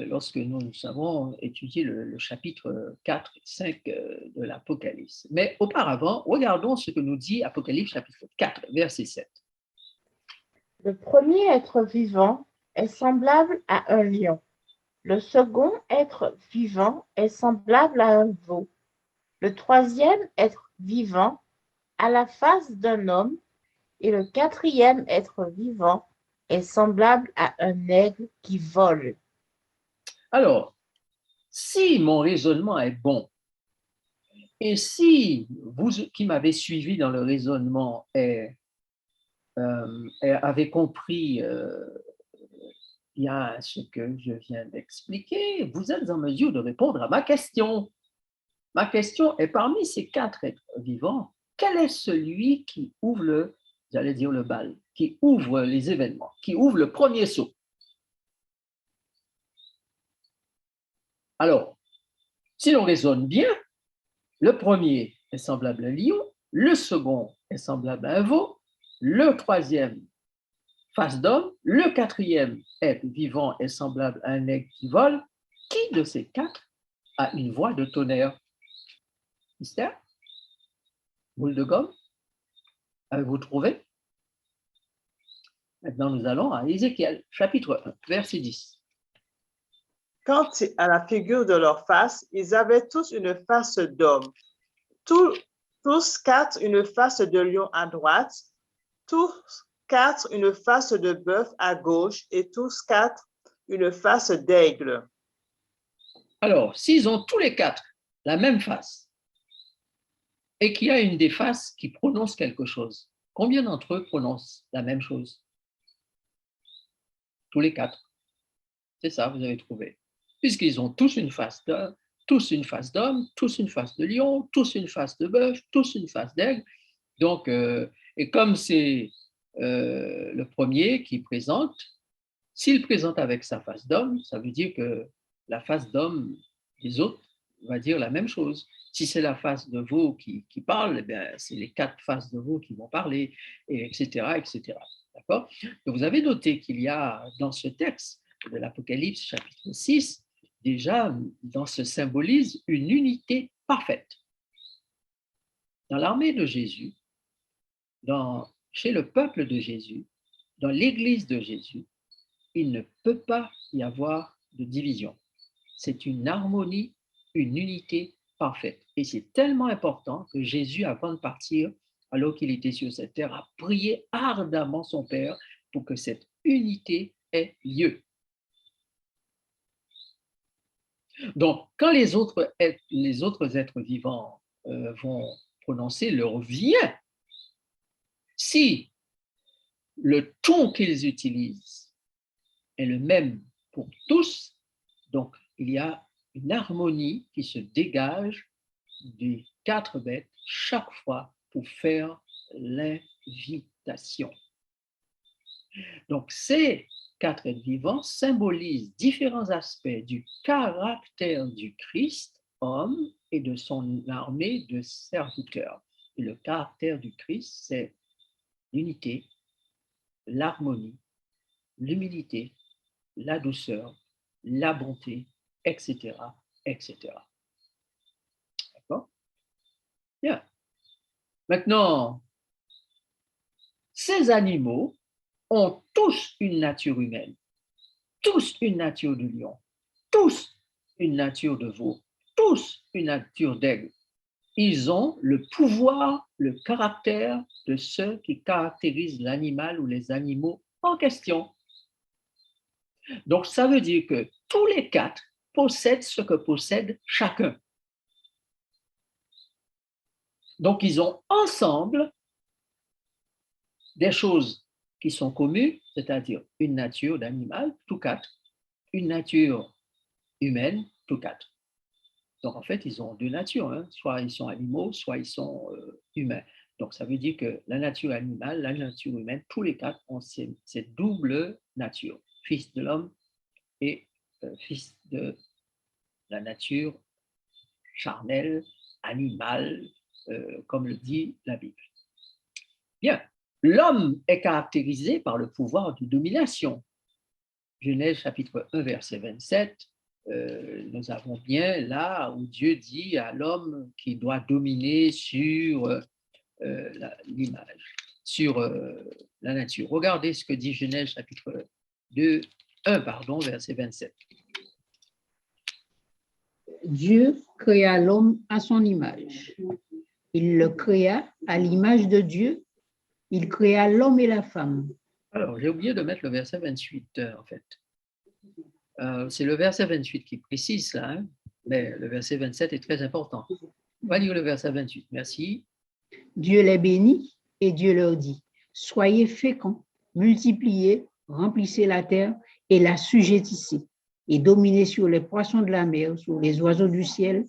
lorsque nous avons étudié le chapitre 4 et 5 de l'Apocalypse. Mais auparavant, regardons ce que nous dit Apocalypse chapitre 4, verset 7. Le premier être vivant est semblable à un lion. Le second être vivant est semblable à un veau. Le troisième être vivant a la face d'un homme. Et le quatrième être vivant est semblable à un aigle qui vole. Alors, si mon raisonnement est bon, et si vous qui m'avez suivi dans le raisonnement avez compris bien ce que je viens d'expliquer, vous êtes en mesure de répondre à ma question. Ma question est, parmi ces 4 êtres vivants, quel est celui qui ouvre le bal, qui ouvre les événements, qui ouvre le premier sceau? Alors, si l'on raisonne bien, le premier est semblable à un lion, le second est semblable à un veau, le troisième face d'homme, le quatrième être vivant est semblable à un aigle qui vole. Qui de ces 4 a une voix de tonnerre? Mystère? Boule de gomme? Avez-vous trouvé? Maintenant, nous allons à Ézéchiel, chapitre 1, verset 10. Quant à la figure de leur face, ils avaient tous une face d'homme, tous 4 une face de lion à droite, tous 4 une face de bœuf à gauche et tous 4 une face d'aigle. Alors, s'ils ont tous les 4 la même face et qu'il y a une des faces qui prononce quelque chose, combien d'entre eux prononcent la même chose? Tous les 4. C'est ça, vous avez trouvé. Puisqu'ils ont tous une face d'homme, tous une face d'homme, tous une face de lion, tous une face de bœuf, tous une face d'aigle. Donc, et comme c'est le premier qui présente, s'il présente avec sa face d'homme, ça veut dire que la face d'homme des autres va dire la même chose. Si c'est la face de veau qui parle, eh bien, c'est les 4 faces de veau qui vont parler, etc., etc. D'accord? Donc, vous avez noté qu'il y a dans ce texte de l'Apocalypse, chapitre 6, déjà, dans ce symbolise une unité parfaite. Dans l'armée de Jésus, chez le peuple de Jésus, dans l'Église de Jésus, il ne peut pas y avoir de division. C'est une harmonie, une unité parfaite. Et c'est tellement important que Jésus, avant de partir, alors qu'il était sur cette terre, a prié ardemment son Père pour que cette unité ait lieu. Donc, quand les autres êtres vivants vont prononcer leur bien, si le ton qu'ils utilisent est le même pour tous, donc il y a une harmonie qui se dégage des 4 bêtes chaque fois pour faire l'invitation. Donc ces 4 êtres vivants symbolisent différents aspects du caractère du Christ, homme, et de son armée de serviteurs. Et le caractère du Christ, c'est l'unité, l'harmonie, l'humilité, la douceur, la bonté, etc., etc. D'accord? Bien. Maintenant, ces animaux ont tous une nature humaine, tous une nature de lion, tous une nature de veau, tous une nature d'aigle. Ils ont le pouvoir, le caractère de ceux qui caractérisent l'animal ou les animaux en question. Donc, ça veut dire que tous les 4 possèdent ce que possède chacun. Donc, ils ont ensemble des choses qui sont communes, c'est-à-dire une nature d'animal, tous 4, une nature humaine, tous 4. Donc, en fait, ils ont 2 natures, hein. Soit ils sont animaux, soit ils sont humains. Donc, ça veut dire que la nature animale, la nature humaine, tous les quatre ont cette double nature, fils de l'homme et fils de la nature charnelle, animale, comme le dit la Bible. Bien, l'homme est caractérisé par le pouvoir de domination. Genèse chapitre 1, verset 27, nous avons bien là où Dieu dit à l'homme qu'il doit dominer sur l'image, sur la nature. Regardez ce que dit Genèse chapitre 1, verset 27. Dieu créa l'homme à son image. Il le créa à l'image de Dieu. Il créa l'homme et la femme. Alors, j'ai oublié de mettre le verset 28, en fait. C'est le verset 28 qui précise ça, hein, mais le verset 27 est très important. On va lire le verset 28. Merci. Dieu les bénit et Dieu leur dit, soyez féconds, multipliez, remplissez la terre et la sujettissez, et dominez sur les poissons de la mer, sur les oiseaux du ciel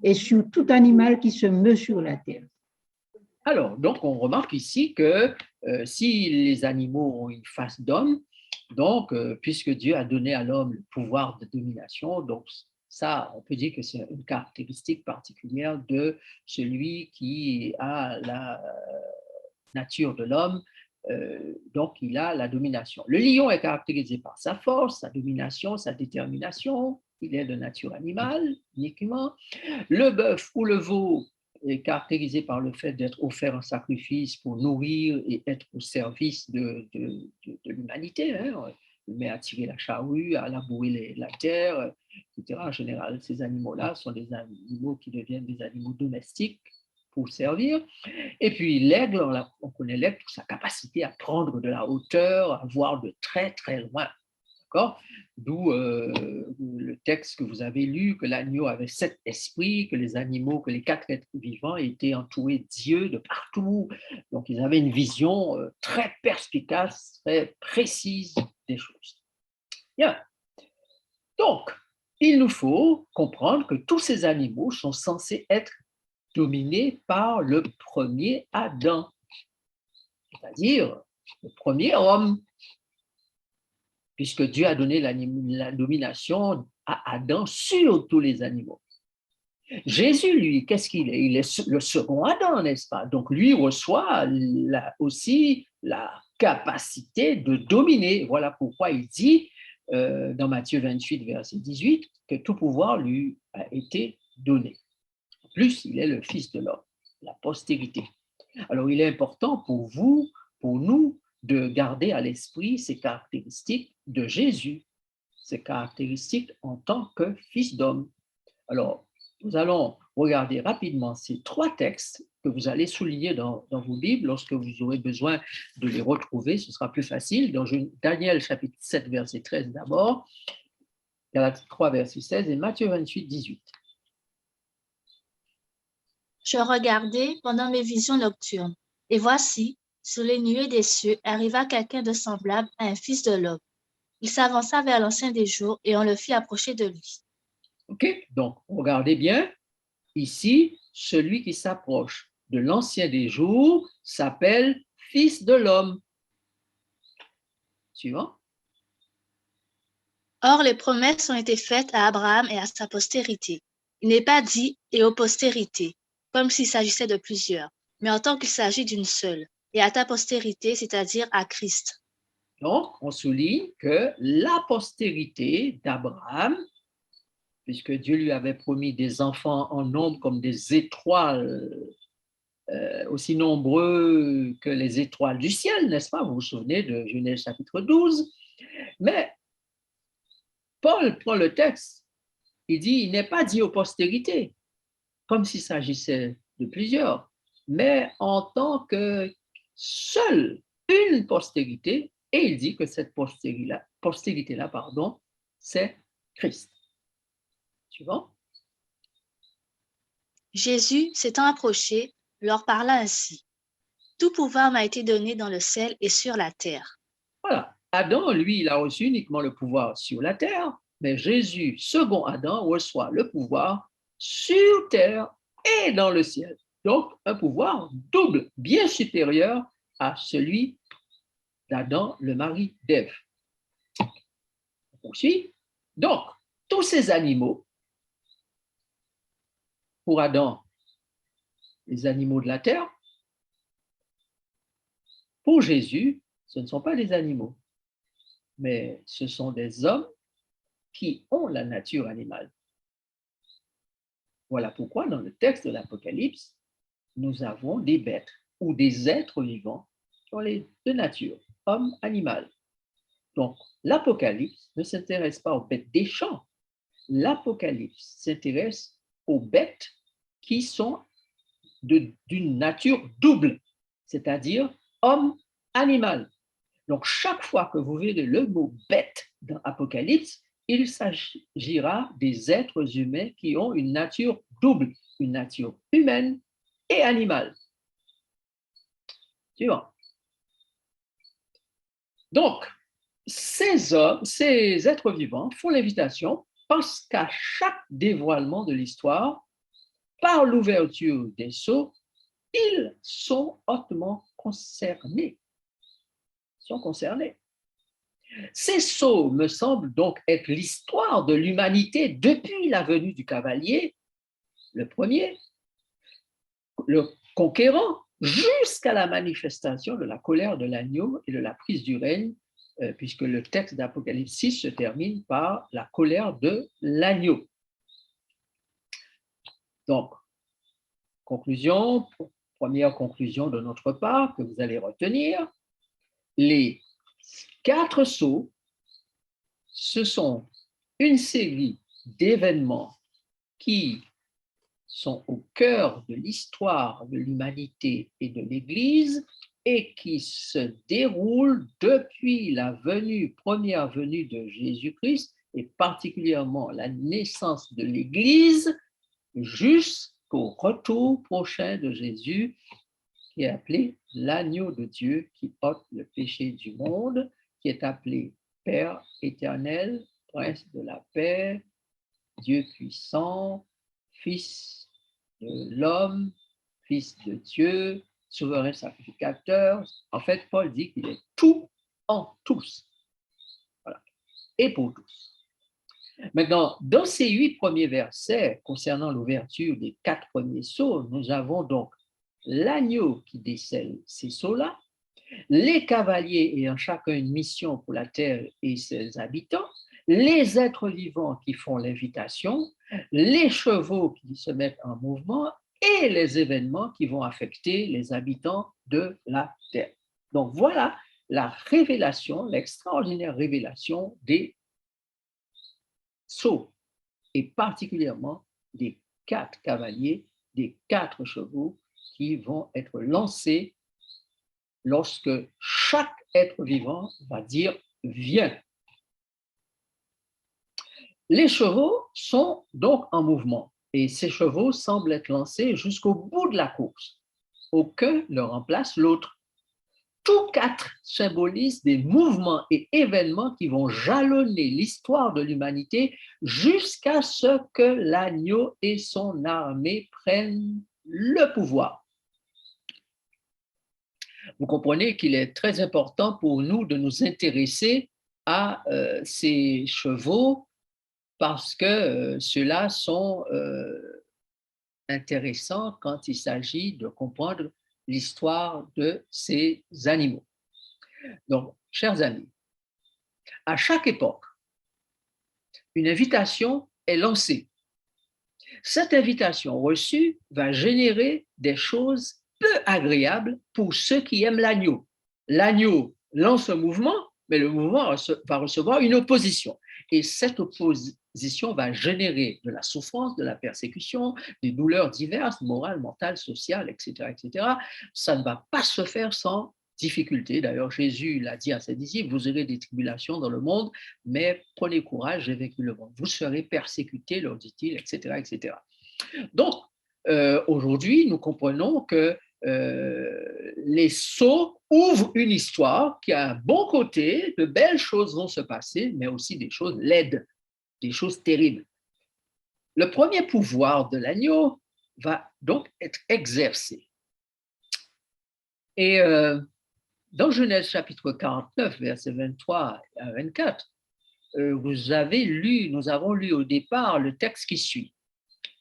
et sur tout animal qui se meut sur la terre. Alors, donc, on remarque ici que si les animaux ont une face d'homme, donc, puisque Dieu a donné à l'homme le pouvoir de domination, donc ça, on peut dire que c'est une caractéristique particulière de celui qui a la nature de l'homme, donc il a la domination. Le lion est caractérisé par sa force, sa domination, sa détermination, il est de nature animale uniquement. Le bœuf ou le veau est caractérisé par le fait d'être offert en sacrifice pour nourrir et être au service de l'humanité. Hein. Il met à tirer la charrue, à labourer la terre, etc. En général, ces animaux-là sont des animaux qui deviennent des animaux domestiques pour servir. Et puis l'aigle, on connaît l'aigle pour sa capacité à prendre de la hauteur, à voir de très très loin. D'où le texte que vous avez lu, que l'agneau avait 7 esprits, que les animaux, que les 4 êtres vivants étaient entourés d'yeux de partout. Donc, ils avaient une vision très perspicace, très précise des choses. Bien. Donc, il nous faut comprendre que tous ces animaux sont censés être dominés par le premier Adam, c'est-à-dire le premier homme, puisque Dieu a donné la domination à Adam sur tous les animaux. Jésus, lui, qu'est-ce qu'il est? Il est le second Adam, n'est-ce pas? Donc, lui reçoit aussi la capacité de dominer. Voilà pourquoi il dit dans Matthieu 28, verset 18, que tout pouvoir lui a été donné. En plus, il est le Fils de l'homme, la postérité. Alors, il est important pour vous, pour nous, de garder à l'esprit ces caractéristiques de Jésus, ces caractéristiques en tant que fils d'homme. Alors, nous allons regarder rapidement ces 3 textes que vous allez souligner dans vos Bibles. Lorsque vous aurez besoin de les retrouver, ce sera plus facile. Dans Daniel chapitre 7, verset 13 d'abord, Galates 3, verset 16 et Matthieu 28, 18. Je regardais pendant mes visions nocturnes, et voici, sur les nuées des cieux, arriva quelqu'un de semblable à un fils de l'homme. Il s'avança vers l'Ancien des jours, et on le fit approcher de lui. OK, donc regardez bien, ici, celui qui s'approche de l'Ancien des jours s'appelle Fils de l'homme. Suivant. Or, les promesses ont été faites à Abraham et à sa postérité. Il n'est pas dit « et aux postérités », comme s'il s'agissait de plusieurs, mais en tant qu'il s'agit d'une seule, et à ta postérité, c'est-à-dire à Christ. Donc, on souligne que la postérité d'Abraham, puisque Dieu lui avait promis des enfants en nombre comme des étoiles, aussi nombreux que les étoiles du ciel, n'est-ce pas? Vous vous souvenez de Genèse chapitre 12. Mais Paul prend le texte, il dit, il n'est pas dit aux postérités, comme s'il s'agissait de plusieurs, mais en tant que seule une postérité, et il dit que cette postérité-là, c'est Christ. Suivant. Jésus, s'étant approché, leur parla ainsi. Tout pouvoir m'a été donné dans le ciel et sur la terre. Voilà. Adam, lui, il a reçu uniquement le pouvoir sur la terre, mais Jésus, second Adam, reçoit le pouvoir sur terre et dans le ciel. Donc, un pouvoir double, bien supérieur à celui d'Adam, le mari d'Ève. On poursuit. Donc, tous ces animaux, pour Adam, les animaux de la terre, pour Jésus, ce ne sont pas des animaux, mais ce sont des hommes qui ont la nature animale. Voilà pourquoi dans le texte de l'Apocalypse, nous avons des bêtes ou des êtres vivants qui ont les deux natures, homme, animal. Donc, l'Apocalypse ne s'intéresse pas aux bêtes des champs. L'Apocalypse s'intéresse aux bêtes qui sont d'une nature double, c'est-à-dire homme, animal. Donc, chaque fois que vous verrez le mot bête dans l'Apocalypse, il s'agira des êtres humains qui ont une nature double, une nature humaine et animale. Suivant. Donc, ces êtres vivants font l'invitation parce qu'à chaque dévoilement de l'histoire, par l'ouverture des sceaux, ils sont hautement concernés. Ces sceaux me semblent donc être l'histoire de l'humanité depuis la venue du cavalier, le premier, le conquérant, jusqu'à la manifestation de la colère de l'agneau et de la prise du règne, puisque le texte d'Apocalypse 6 se termine par la colère de l'agneau. Donc, première conclusion de notre part que vous allez retenir, les 4 sceaux, ce sont une série d'événements qui sont au cœur de l'histoire de l'humanité et de l'Église et qui se déroulent depuis la première venue de Jésus-Christ et particulièrement la naissance de l'Église jusqu'au retour prochain de Jésus qui est appelé l'agneau de Dieu qui ôte le péché du monde, qui est appelé Père éternel, Prince de la paix, Dieu puissant, Fils de l'homme, Fils de Dieu, souverain sacrificateur. En fait, Paul dit qu'il est tout en tous. Voilà. Et pour tous. Maintenant, dans ces 8 premiers versets concernant l'ouverture des 4 premiers sceaux, nous avons donc l'agneau qui décèle ces sceaux-là, les cavaliers ayant chacun une mission pour la terre et ses habitants, les êtres vivants qui font l'invitation, les chevaux qui se mettent en mouvement et les événements qui vont affecter les habitants de la terre. Donc voilà la révélation, l'extraordinaire révélation des sceaux et particulièrement des 4 cavaliers, des 4 chevaux qui vont être lancés lorsque chaque être vivant va dire « viens ». Les chevaux sont donc en mouvement et ces chevaux semblent être lancés jusqu'au bout de la course. Aucun ne remplace l'autre. Tous 4 symbolisent des mouvements et événements qui vont jalonner l'histoire de l'humanité jusqu'à ce que l'agneau et son armée prennent le pouvoir. Vous comprenez qu'il est très important pour nous de nous intéresser à ces chevaux parce que ceux-là sont intéressants quand il s'agit de comprendre l'histoire de ces animaux. Donc, chers amis, à chaque époque, une invitation est lancée. Cette invitation reçue va générer des choses peu agréables pour ceux qui aiment l'agneau. L'agneau lance un mouvement, mais le mouvement va recevoir une opposition. Et cette opposition va générer de la souffrance, de la persécution, des douleurs diverses, morales, mentales, sociales, etc., etc. Ça ne va pas se faire sans difficulté. D'ailleurs, Jésus l'a dit à ses disciples, vous aurez des tribulations dans le monde, mais prenez courage, j'ai vaincu le monde. Vous serez persécutés, leur dit-il, etc., etc. Donc, aujourd'hui, nous comprenons que les sceaux ouvrent une histoire qui a un bon côté, de belles choses vont se passer, mais aussi des choses laides, des choses terribles. Le premier pouvoir de l'agneau va donc être exercée. Et dans Genèse chapitre 49, versets 23 à 24, nous avons lu au départ le texte qui suit.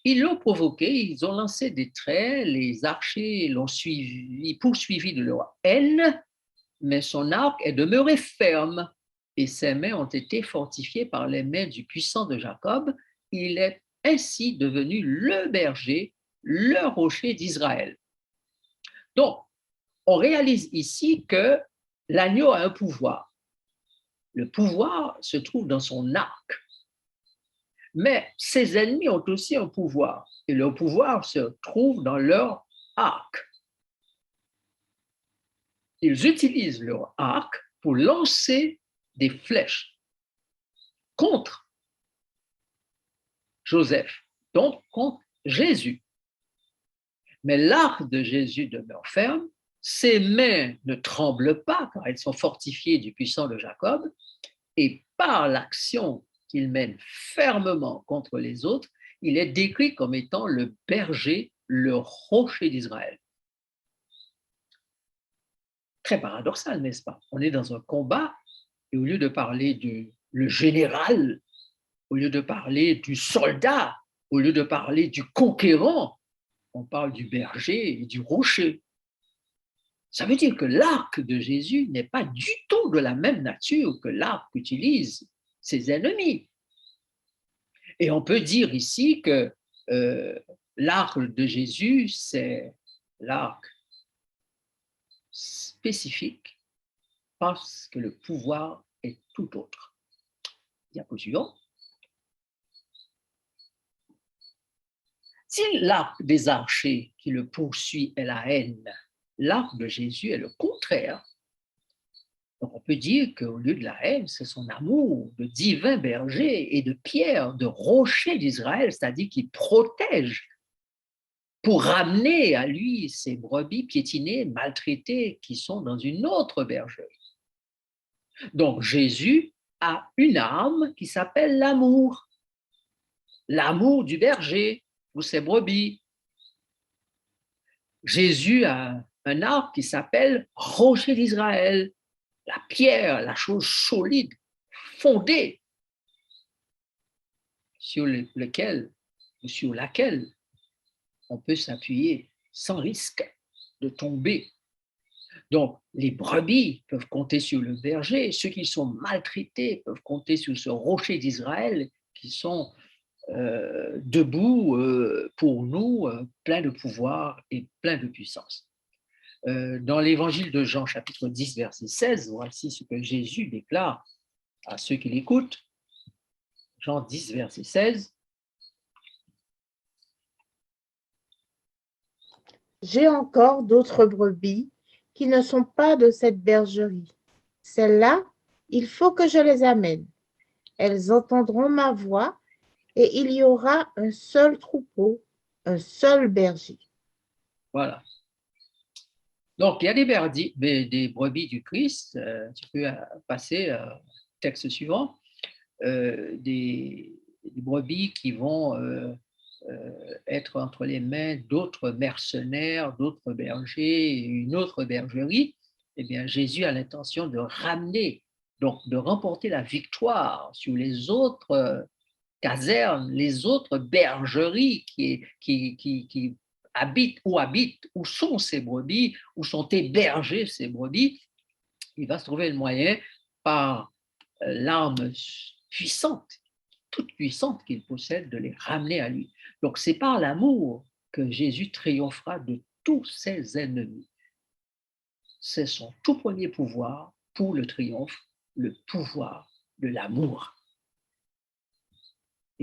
Ils l'ont provoqué, ils ont lancé des traits, les archers l'ont poursuivi de leur haine, mais son arc est demeuré ferme et ses mains ont été fortifiées par les mains du puissant de Jacob. Il est ainsi devenu le berger, le rocher d'Israël. Donc, on réalise ici que l'agneau a un pouvoir. Le pouvoir se trouve dans son arc. Mais ses ennemis ont aussi un pouvoir, et leur pouvoir se trouve dans leur arc. Ils utilisent leur arc pour lancer des flèches contre Joseph, donc contre Jésus. Mais l'arc de Jésus demeure ferme, ses mains ne tremblent pas car elles sont fortifiées du puissant de Jacob, et par l'action qu'il mène fermement contre les autres, il est décrit comme étant le berger, le rocher d'Israël. Très paradoxal, n'est-ce pas? On est dans un combat et au lieu de parler du général, au lieu de parler du soldat, au lieu de parler du conquérant, on parle du berger et du rocher. Ça veut dire que l'arc de Jésus n'est pas du tout de la même nature que l'arc qu'utilisent ses ennemis. Et on peut dire ici que l'arc de Jésus, c'est l'arc spécifique parce que le pouvoir est tout autre. Diapo suivant. Si l'arc des archers qui le poursuit est la haine, l'arc de Jésus est le contraire. Donc on peut dire qu'au lieu de la haine, c'est son amour de divin berger et de pierre, de rocher d'Israël, c'est-à-dire qu'il protège pour ramener à lui ces brebis piétinées, maltraitées, qui sont dans une autre bergerie. Donc Jésus a une arme qui s'appelle l'amour du berger pour ses brebis. Jésus a un arc qui s'appelle rocher d'Israël, la pierre, la chose solide, fondée, sur laquelle on peut s'appuyer sans risque de tomber. Donc, les brebis peuvent compter sur le berger, ceux qui sont maltraités peuvent compter sur ce rocher d'Israël qui sont debout pour nous, plein de pouvoir et plein de puissance. Dans l'évangile de Jean, chapitre 10, verset 16, voici ce que Jésus déclare à ceux qui l'écoutent. Jean 10, verset 16. J'ai encore d'autres brebis qui ne sont pas de cette bergerie. Celles-là, il faut que je les amène. Elles entendront ma voix et il y aura un seul troupeau, un seul berger. Voilà. Donc, il y a des brebis du Christ. Tu peux passer au texte suivant. Des brebis qui vont être entre les mains d'autres mercenaires, d'autres bergers, une autre bergerie. Eh bien, Jésus a l'intention de ramener, donc de remporter la victoire sur les autres casernes, les autres bergeries qui habitent, où sont ces brebis, où sont hébergées ces brebis. Il va se trouver le moyen par l'arme puissante, toute puissante qu'il possède, de les ramener à lui. Donc c'est par l'amour que Jésus triomphera de tous ses ennemis. C'est son tout premier pouvoir pour le triomphe, le pouvoir de l'amour.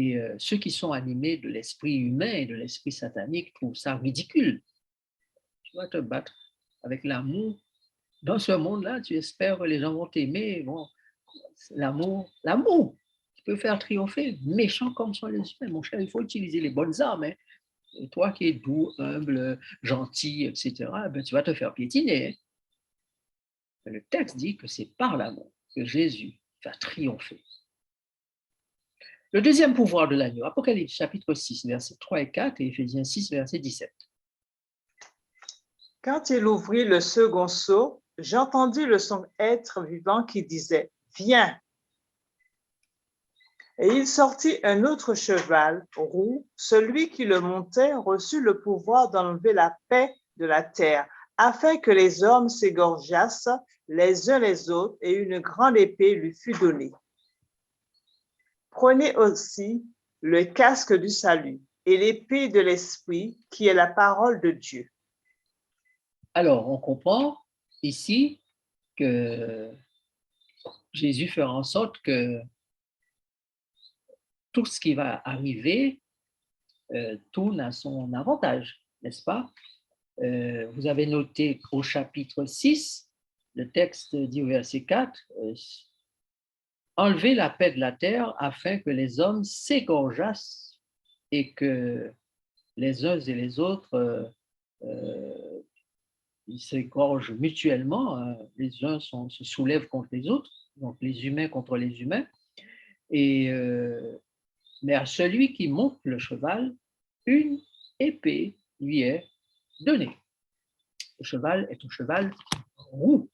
Et ceux qui sont animés de l'esprit humain et de l'esprit satanique trouvent ça ridicule. Tu vas te battre avec l'amour. Dans ce monde-là, tu espères que les gens vont t'aimer. Bon, l'amour, qui peut faire triompher, méchant comme sont les humains. Mon cher, il faut utiliser les bonnes armes. Hein. Et toi qui es doux, humble, gentil, etc., ben, tu vas te faire piétiner. Hein. Le texte dit que c'est par l'amour que Jésus va triompher. Le deuxième pouvoir de l'agneau, Apocalypse chapitre 6, versets 3 et 4 et Éphésiens 6, verset 17. Quand il ouvrit le second sceau, j'entendis le son être vivant qui disait, viens. Et il sortit un autre cheval roux. Celui qui le montait reçut le pouvoir d'enlever la paix de la terre, afin que les hommes s'égorgeassent les uns les autres, et une grande épée lui fut donnée. Prenez aussi le casque du salut et l'épée de l'esprit, qui est la parole de Dieu. Alors, on comprend ici que Jésus fera en sorte que tout ce qui va arriver tourne à son avantage, n'est-ce pas? Vous avez noté au chapitre 6, le texte dit au verset 4, enlever la paix de la terre afin que les hommes s'égorgeassent et que les uns et les autres ils s'égorgent mutuellement, les uns se soulèvent contre les autres, donc les humains contre les humains, et, mais à celui qui monte le cheval, une épée lui est donnée. Le cheval est un cheval roux.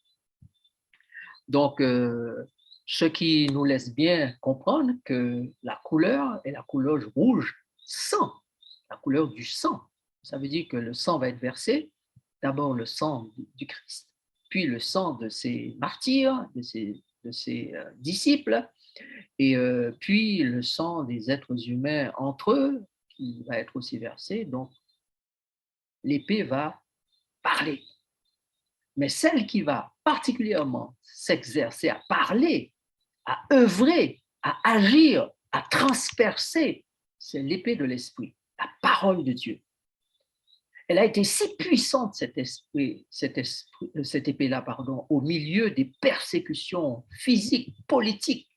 Donc, ce qui nous laisse bien comprendre que la couleur est la couleur rouge sang, la couleur du sang. Ça veut dire que le sang va être versé, d'abord le sang du Christ, puis le sang de ses martyrs, de ses disciples, et puis le sang des êtres humains entre eux, qui va être aussi versé. Donc, l'épée va parler. Mais celle qui va particulièrement s'exercer à parler, à œuvrer, à agir, à transpercer, c'est l'épée de l'esprit, la parole de Dieu. Elle a été si puissante, cette épée-là, au milieu des persécutions physiques, politiques,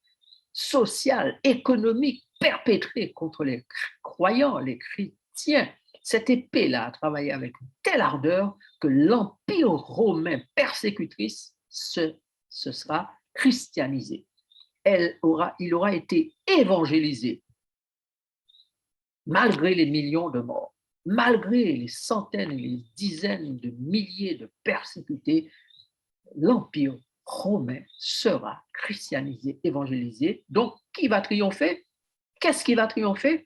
sociales, économiques, perpétrées contre les croyants, les chrétiens. Cette épée-là a travaillé avec une telle ardeur que l'Empire romain persécutrice se sera christianisé. Il aura été évangélisé malgré les millions de morts, malgré les centaines et les dizaines de milliers de persécutés. L'Empire romain sera christianisé, évangélisé. Donc, qui va triompher? Qu'est-ce qui va triompher?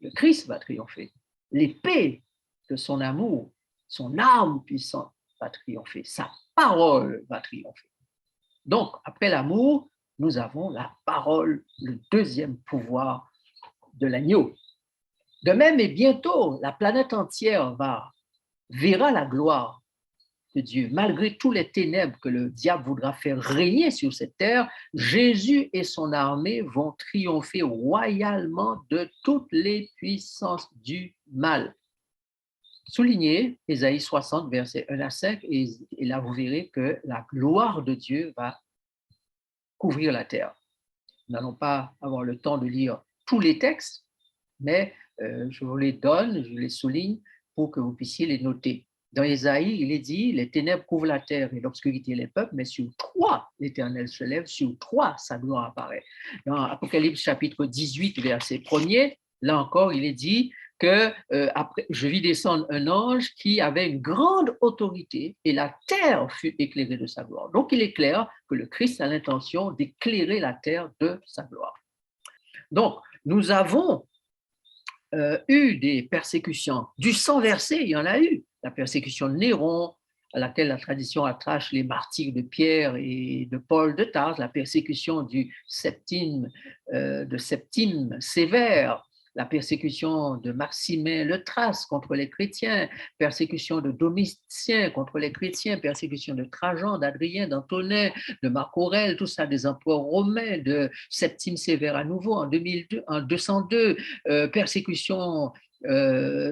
Le Christ va triompher. L'épée de son amour, son arme puissante va triompher. Sa parole va triompher. Donc, après l'amour, nous avons la parole, le deuxième pouvoir de l'agneau. De même, et bientôt, la planète entière verra la gloire de Dieu. Malgré tous les ténèbres que le diable voudra faire régner sur cette terre, Jésus et son armée vont triompher royalement de toutes les puissances du mal. Soulignez Ésaïe 60, versets 1 à 5, et là vous verrez que la gloire de Dieu va couvrir la terre. Nous n'allons pas avoir le temps de lire tous les textes, mais je vous les donne, je les souligne pour que vous puissiez les noter. Dans Ésaïe, il est dit, les ténèbres couvrent la terre et l'obscurité les peuples, mais sur toi, l'Éternel se lève, sur toi, sa gloire apparaît. Dans Apocalypse chapitre 18, verset 1er, là encore, il est dit que après, je vis descendre un ange qui avait une grande autorité et la terre fut éclairée de sa gloire. Donc, il est clair que le Christ a l'intention d'éclairer la terre de sa gloire. Donc, nous avons eu des persécutions, du sang versé, il y en a eu. La persécution de Néron, à laquelle la tradition attache les martyrs de Pierre et de Paul de Tarse, la persécution de Septime Sévère, la persécution de Maximin le Thrace contre les chrétiens, persécution de Domitien contre les chrétiens, persécution de Trajan, d'Adrien, d'Antonin, de Marc Aurèle, tout ça, des empereurs romains, de Septime Sévère à nouveau en 202, persécution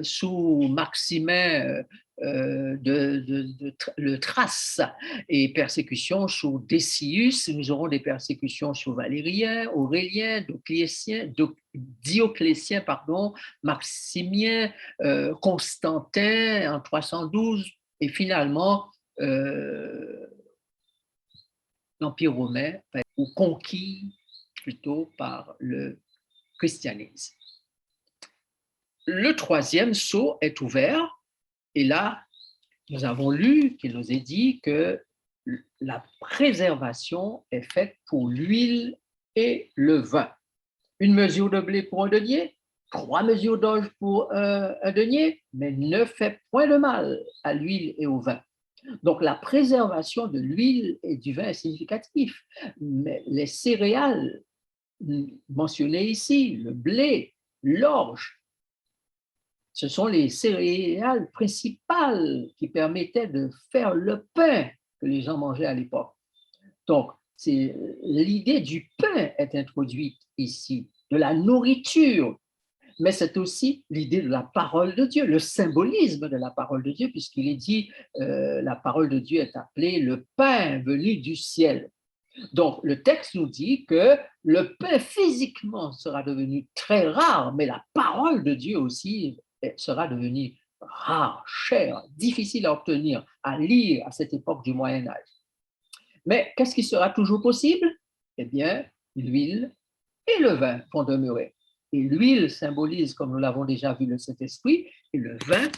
sous Maximin le Thrace et persécution sous Décius. Nous aurons des persécutions sous Valérien, Aurélien, Dioclétien, Maximien, Constantin en 312 et finalement l'Empire romain, ou conquis plutôt par le christianise. Le troisième seau est ouvert et là, nous avons lu qu'il nous est dit que la préservation est faite pour l'huile et le vin. Une mesure de blé pour un denier, 3 mesures d'orge pour un denier, mais ne fait point de mal à l'huile et au vin. Donc, la préservation de l'huile et du vin est significative. Mais les céréales mentionnées ici, le blé, l'orge, ce sont les céréales principales qui permettaient de faire le pain que les gens mangeaient à l'époque. Donc, l'idée du pain est introduite ici, de la nourriture, mais c'est aussi l'idée de la parole de Dieu, le symbolisme de la parole de Dieu, puisqu'il est dit la parole de Dieu est appelée le pain venu du ciel. Donc, le texte nous dit que le pain physiquement sera devenu très rare, mais la parole de Dieu aussi sera devenue rare, chère, difficile à obtenir, à lire à cette époque du Moyen-Âge. Mais qu'est-ce qui sera toujours possible? Eh bien, l'huile et le vin vont demeurer. Et l'huile symbolise, comme nous l'avons déjà vu, le Saint-Esprit, et le vin,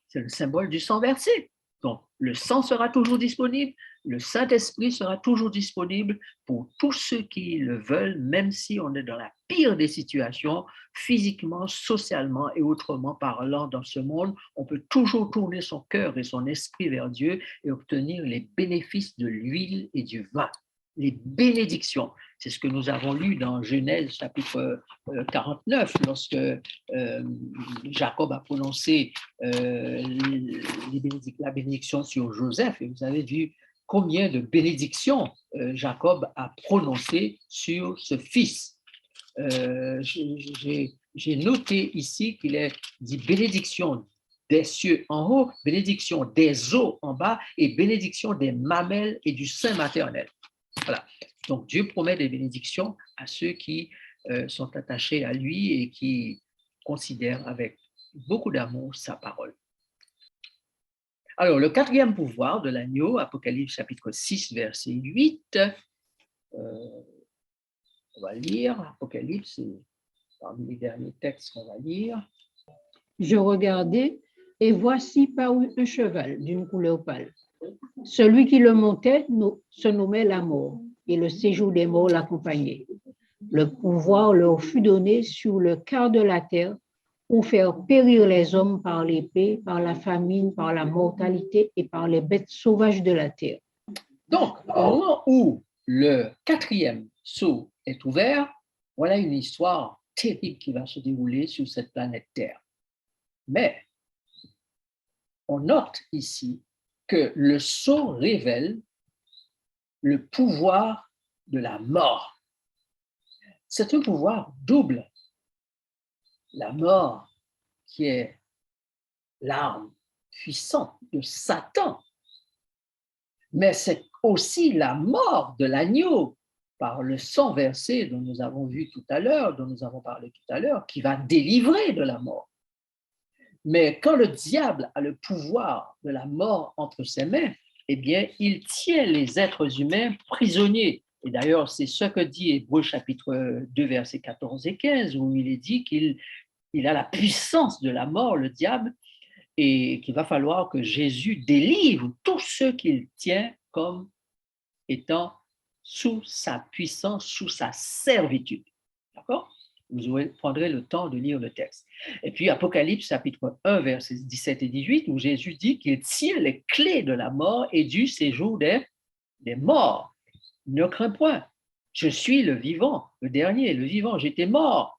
c'est le symbole du sang versé. Donc, le sang sera toujours disponible, le Saint-Esprit sera toujours disponible pour tous ceux qui le veulent, même si on est dans la pire des situations, physiquement, socialement et autrement parlant dans ce monde, on peut toujours tourner son cœur et son esprit vers Dieu et obtenir les bénéfices de l'huile et du vin. Les bénédictions, c'est ce que nous avons lu dans Genèse chapitre 49, lorsque Jacob a prononcé la bénédiction sur Joseph, et vous avez vu combien de bénédictions Jacob a prononcées sur ce fils. J'ai noté ici qu'il est dit bénédiction des cieux en haut, bénédiction des eaux en bas et bénédiction des mamelles et du sein maternel. Voilà. Donc, Dieu promet des bénédictions à ceux qui sont attachés à lui et qui considèrent avec beaucoup d'amour sa parole. Alors, le quatrième pouvoir de l'agneau, Apocalypse chapitre 6, verset 8, on va lire, Apocalypse, c'est parmi les derniers textes qu'on va lire. Je regardais et voici parut un cheval d'une couleur pâle. Celui qui le montait se nommait la mort, et le séjour des morts l'accompagnait. Le pouvoir leur fut donné sur le quart de la terre pour faire périr les hommes par l'épée, par la famine, par la mortalité et par les bêtes sauvages de la terre. Donc, au moment où le quatrième sceau est ouvert, voilà une histoire terrible qui va se dérouler sur cette planète Terre. Mais on note ici que le sceau révèle le pouvoir de la mort. C'est un pouvoir double. La mort qui est l'arme puissante de Satan, mais c'est aussi la mort de l'agneau par le sang versé dont nous avons vu tout à l'heure, dont nous avons parlé tout à l'heure, qui va délivrer de la mort. Mais quand le diable a le pouvoir de la mort entre ses mains, eh bien, il tient les êtres humains prisonniers. Et d'ailleurs, c'est ce que dit Hébreux chapitre 2, versets 14 et 15, où il est dit qu'il a la puissance de la mort, le diable, et qu'il va falloir que Jésus délivre tous ceux qu'il tient comme étant sous sa puissance, sous sa servitude. D'accord? Vous prendrez le temps de lire le texte. Et puis Apocalypse chapitre 1, versets 17 et 18, où Jésus dit qu'il tient les clés de la mort et du séjour des morts. Ne crains point, je suis le vivant, le dernier, le vivant, j'étais mort.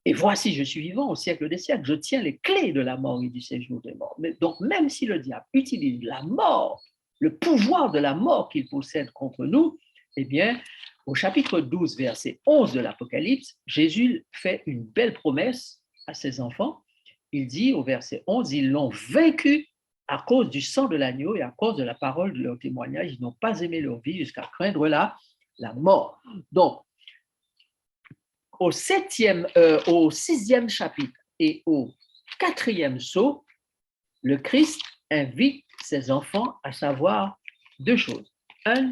Et voici, je suis vivant au siècle des siècles, je tiens les clés de la mort et du séjour des morts. Donc même si le diable utilise la mort, le pouvoir de la mort qu'il possède contre nous, eh bien, au chapitre 12, verset 11 de l'Apocalypse, Jésus fait une belle promesse à ses enfants. Il dit au verset 11, ils l'ont vaincu à cause du sang de l'agneau et à cause de la parole de leur témoignage. Ils n'ont pas aimé leur vie jusqu'à craindre la mort. Donc, au 6e chapitre et au 4e sceau, le Christ invite ses enfants à savoir deux choses. Un,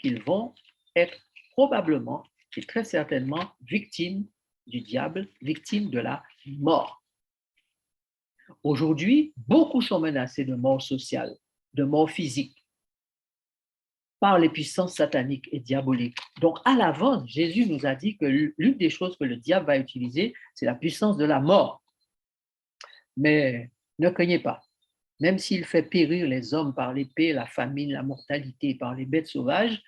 qu'ils vont être probablement est très certainement victime du diable, victime de la mort. Aujourd'hui, beaucoup sont menacés de mort sociale, de mort physique, par les puissances sataniques et diaboliques. Donc, à l'avance, Jésus nous a dit que l'une des choses que le diable va utiliser, c'est la puissance de la mort. Mais ne craignez pas, même s'il fait périr les hommes par l'épée, la famine, la mortalité, par les bêtes sauvages,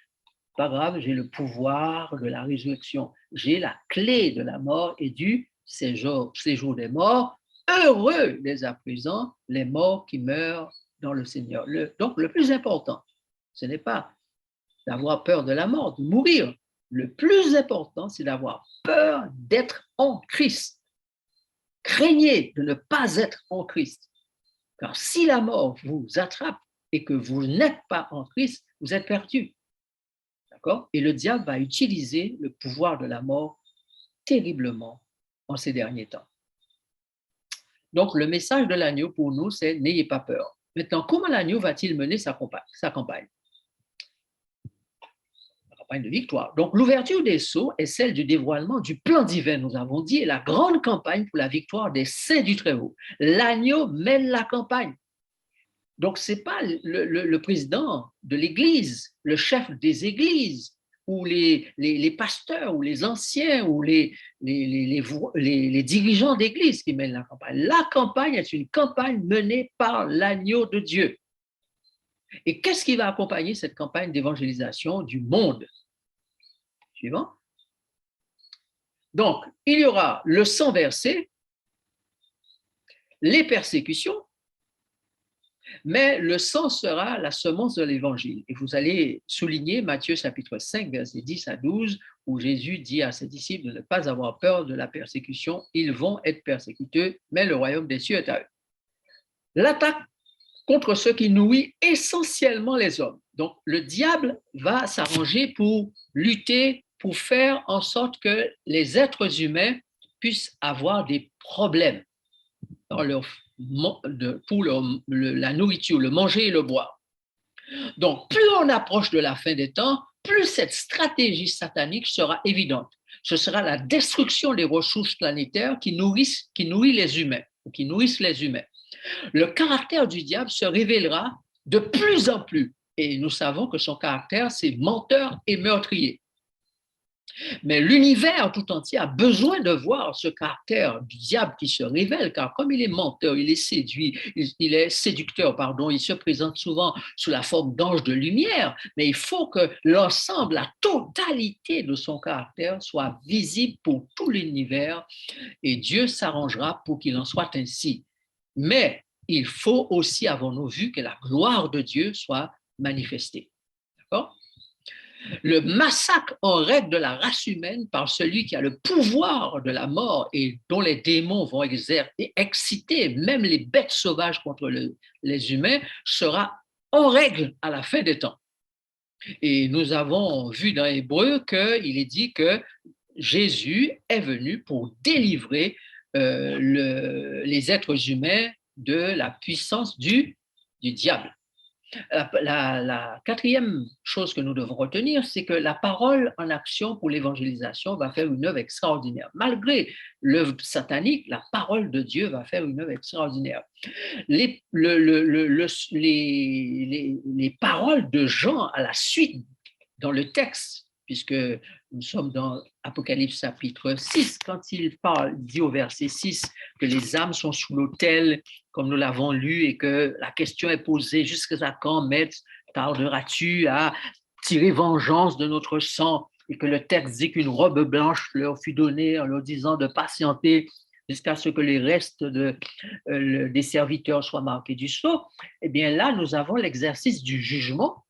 pas grave, j'ai le pouvoir de la résurrection. J'ai la clé de la mort et du séjour des morts. Heureux dès à présent les morts qui meurent dans le Seigneur. Donc, le plus important, ce n'est pas d'avoir peur de la mort, de mourir. Le plus important, c'est d'avoir peur d'être en Christ. Craignez de ne pas être en Christ. Car si la mort vous attrape et que vous n'êtes pas en Christ, vous êtes perdu. D'accord? Et le diable va utiliser le pouvoir de la mort terriblement en ces derniers temps. Donc, le message de l'agneau pour nous, c'est « N'ayez pas peur ». Maintenant, comment l'agneau va-t-il mener sa campagne? La campagne de victoire. Donc, l'ouverture des sceaux est celle du dévoilement du plan divin, nous avons dit, et la grande campagne pour la victoire des saints du Très-Haut. L'agneau mène la campagne. Donc, ce n'est pas le président de l'Église, le chef des églises, ou les pasteurs, ou les anciens, ou les dirigeants d'église qui mènent la campagne. La campagne est une campagne menée par l'agneau de Dieu. Et qu'est-ce qui va accompagner cette campagne d'évangélisation du monde? Suivant. Donc, il y aura le sang versé, les persécutions, mais le sang sera la semence de l'évangile. Et vous allez souligner Matthieu chapitre 5, versets 10 à 12, où Jésus dit à ses disciples de ne pas avoir peur de la persécution. Ils vont être persécutés, mais le royaume des cieux est à eux. L'attaque contre ceux qui nourrissent essentiellement les hommes. Donc, le diable va s'arranger pour lutter, pour faire en sorte que les êtres humains puissent avoir des problèmes dans pour la nourriture, le manger et le boire. Donc, plus on approche de la fin des temps, plus cette stratégie satanique sera évidente. Ce sera la destruction des ressources planétaires qui nourrissent les humains, ou qui nourrissent les humains. Le caractère du diable se révélera de plus en plus, et nous savons que son caractère, c'est menteur et meurtrier. Mais l'univers tout entier a besoin de voir ce caractère du diable qui se révèle, car comme il est menteur, il est séducteur, il se présente souvent sous la forme d'ange de lumière, mais il faut que l'ensemble, la totalité de son caractère soit visible pour tout l'univers, et Dieu s'arrangera pour qu'il en soit ainsi. Mais il faut aussi, avons-nous vu, que la gloire de Dieu soit manifestée. D'accord? Le massacre en règle de la race humaine par celui qui a le pouvoir de la mort et dont les démons vont exciter même les bêtes sauvages contre les humains sera en règle à la fin des temps. Et nous avons vu dans Hébreu qu'il est dit que Jésus est venu pour délivrer les êtres humains de la puissance du diable. La quatrième chose que nous devons retenir, c'est que la parole en action pour l'évangélisation va faire une œuvre extraordinaire. Malgré l'œuvre satanique, la parole de Dieu va faire une œuvre extraordinaire. Les paroles de Jean à la suite dans le texte, puisque nous sommes dans Apocalypse chapitre 6, quand il dit au verset 6 que les âmes sont sous l'autel, comme nous l'avons lu, et que la question est posée: jusqu'à quand, maître, tarderas-tu à tirer vengeance de notre sang? Et que le texte dit qu'une robe blanche leur fut donnée en leur disant de patienter jusqu'à ce que les restes des serviteurs soient marqués du sceau. Eh bien là, nous avons l'exercice du jugement,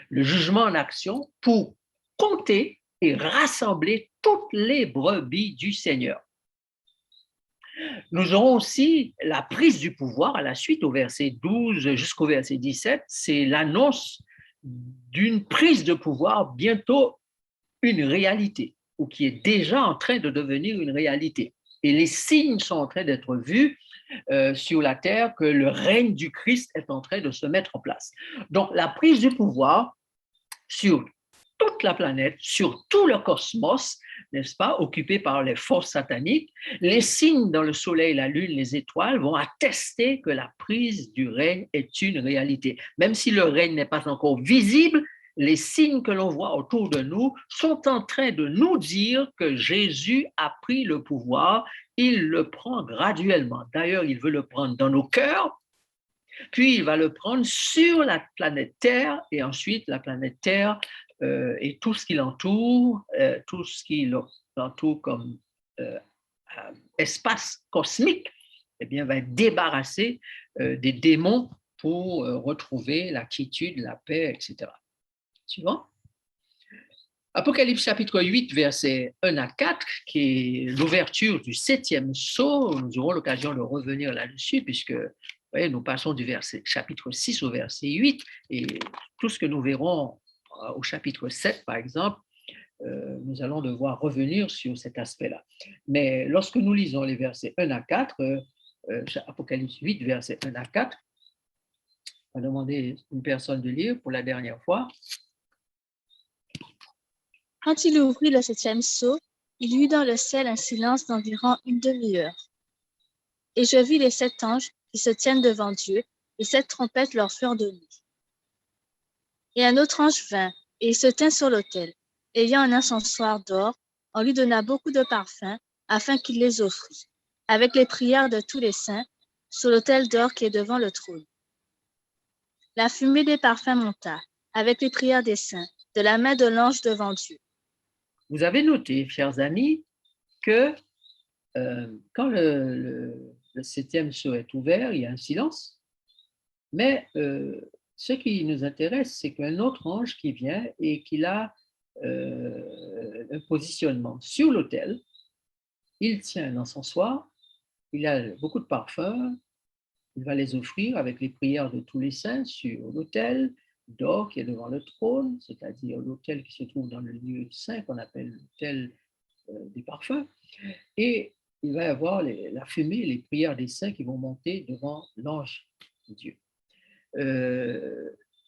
le jugement en action pour compter et rassembler toutes les brebis du Seigneur. Nous aurons aussi la prise du pouvoir à la suite, au verset 12 jusqu'au verset 17, c'est l'annonce d'une prise de pouvoir bientôt une réalité, ou qui est déjà en train de devenir une réalité. Et les signes sont en train d'être vus sur la terre que le règne du Christ est en train de se mettre en place. Donc la prise du pouvoir sur toute la planète, sur tout le cosmos, n'est-ce pas, occupé par les forces sataniques, les signes dans le soleil, la lune, les étoiles vont attester que la prise du règne est une réalité. Même si le règne n'est pas encore visible, les signes que l'on voit autour de nous sont en train de nous dire que Jésus a pris le pouvoir, il le prend graduellement. D'ailleurs, il veut le prendre dans nos cœurs, puis il va le prendre sur la planète Terre, et ensuite la planète Terre et tout ce qui l'entoure, comme espace cosmique, eh bien, va être débarrassé des démons pour retrouver la quiétude, la paix, etc. Suivant. Apocalypse chapitre 8, versets 1 à 4, qui est l'ouverture du 7e sceau. Nous aurons l'occasion de revenir là-dessus, puisque voyez, nous passons du chapitre 6 au verset 8, et tout ce que nous verrons au chapitre 7, par exemple, nous allons devoir revenir sur cet aspect-là. Mais lorsque nous lisons les versets 1 à 4, Apocalypse 8, versets 1 à 4, on va demander à une personne de lire pour la dernière fois. Quand il ouvrit le 7e sceau, il y eut dans le ciel un silence d'environ une demi-heure. Et je vis les 7 anges qui se tiennent devant Dieu, et 7 trompettes leur furent données. Et un autre ange vint, et il se tint sur l'autel, ayant un encensoir d'or. On lui donna beaucoup de parfums, afin qu'il les offrît, avec les prières de tous les saints, sur l'autel d'or qui est devant le trône. La fumée des parfums monta, avec les prières des saints, de la main de l'ange devant Dieu. Vous avez noté, chers amis, que quand le 7e sceau est ouvert, il y a un silence, mais ce qui nous intéresse, c'est qu'un autre ange qui vient et qu'il a un positionnement sur l'autel, il tient un encensoir, il a beaucoup de parfums, il va les offrir avec les prières de tous les saints sur l'autel d'or qui est devant le trône, c'est-à-dire l'autel qui se trouve dans le lieu saint qu'on appelle l'autel des parfums, et il va y avoir la fumée, les prières des saints qui vont monter devant l'ange de Dieu.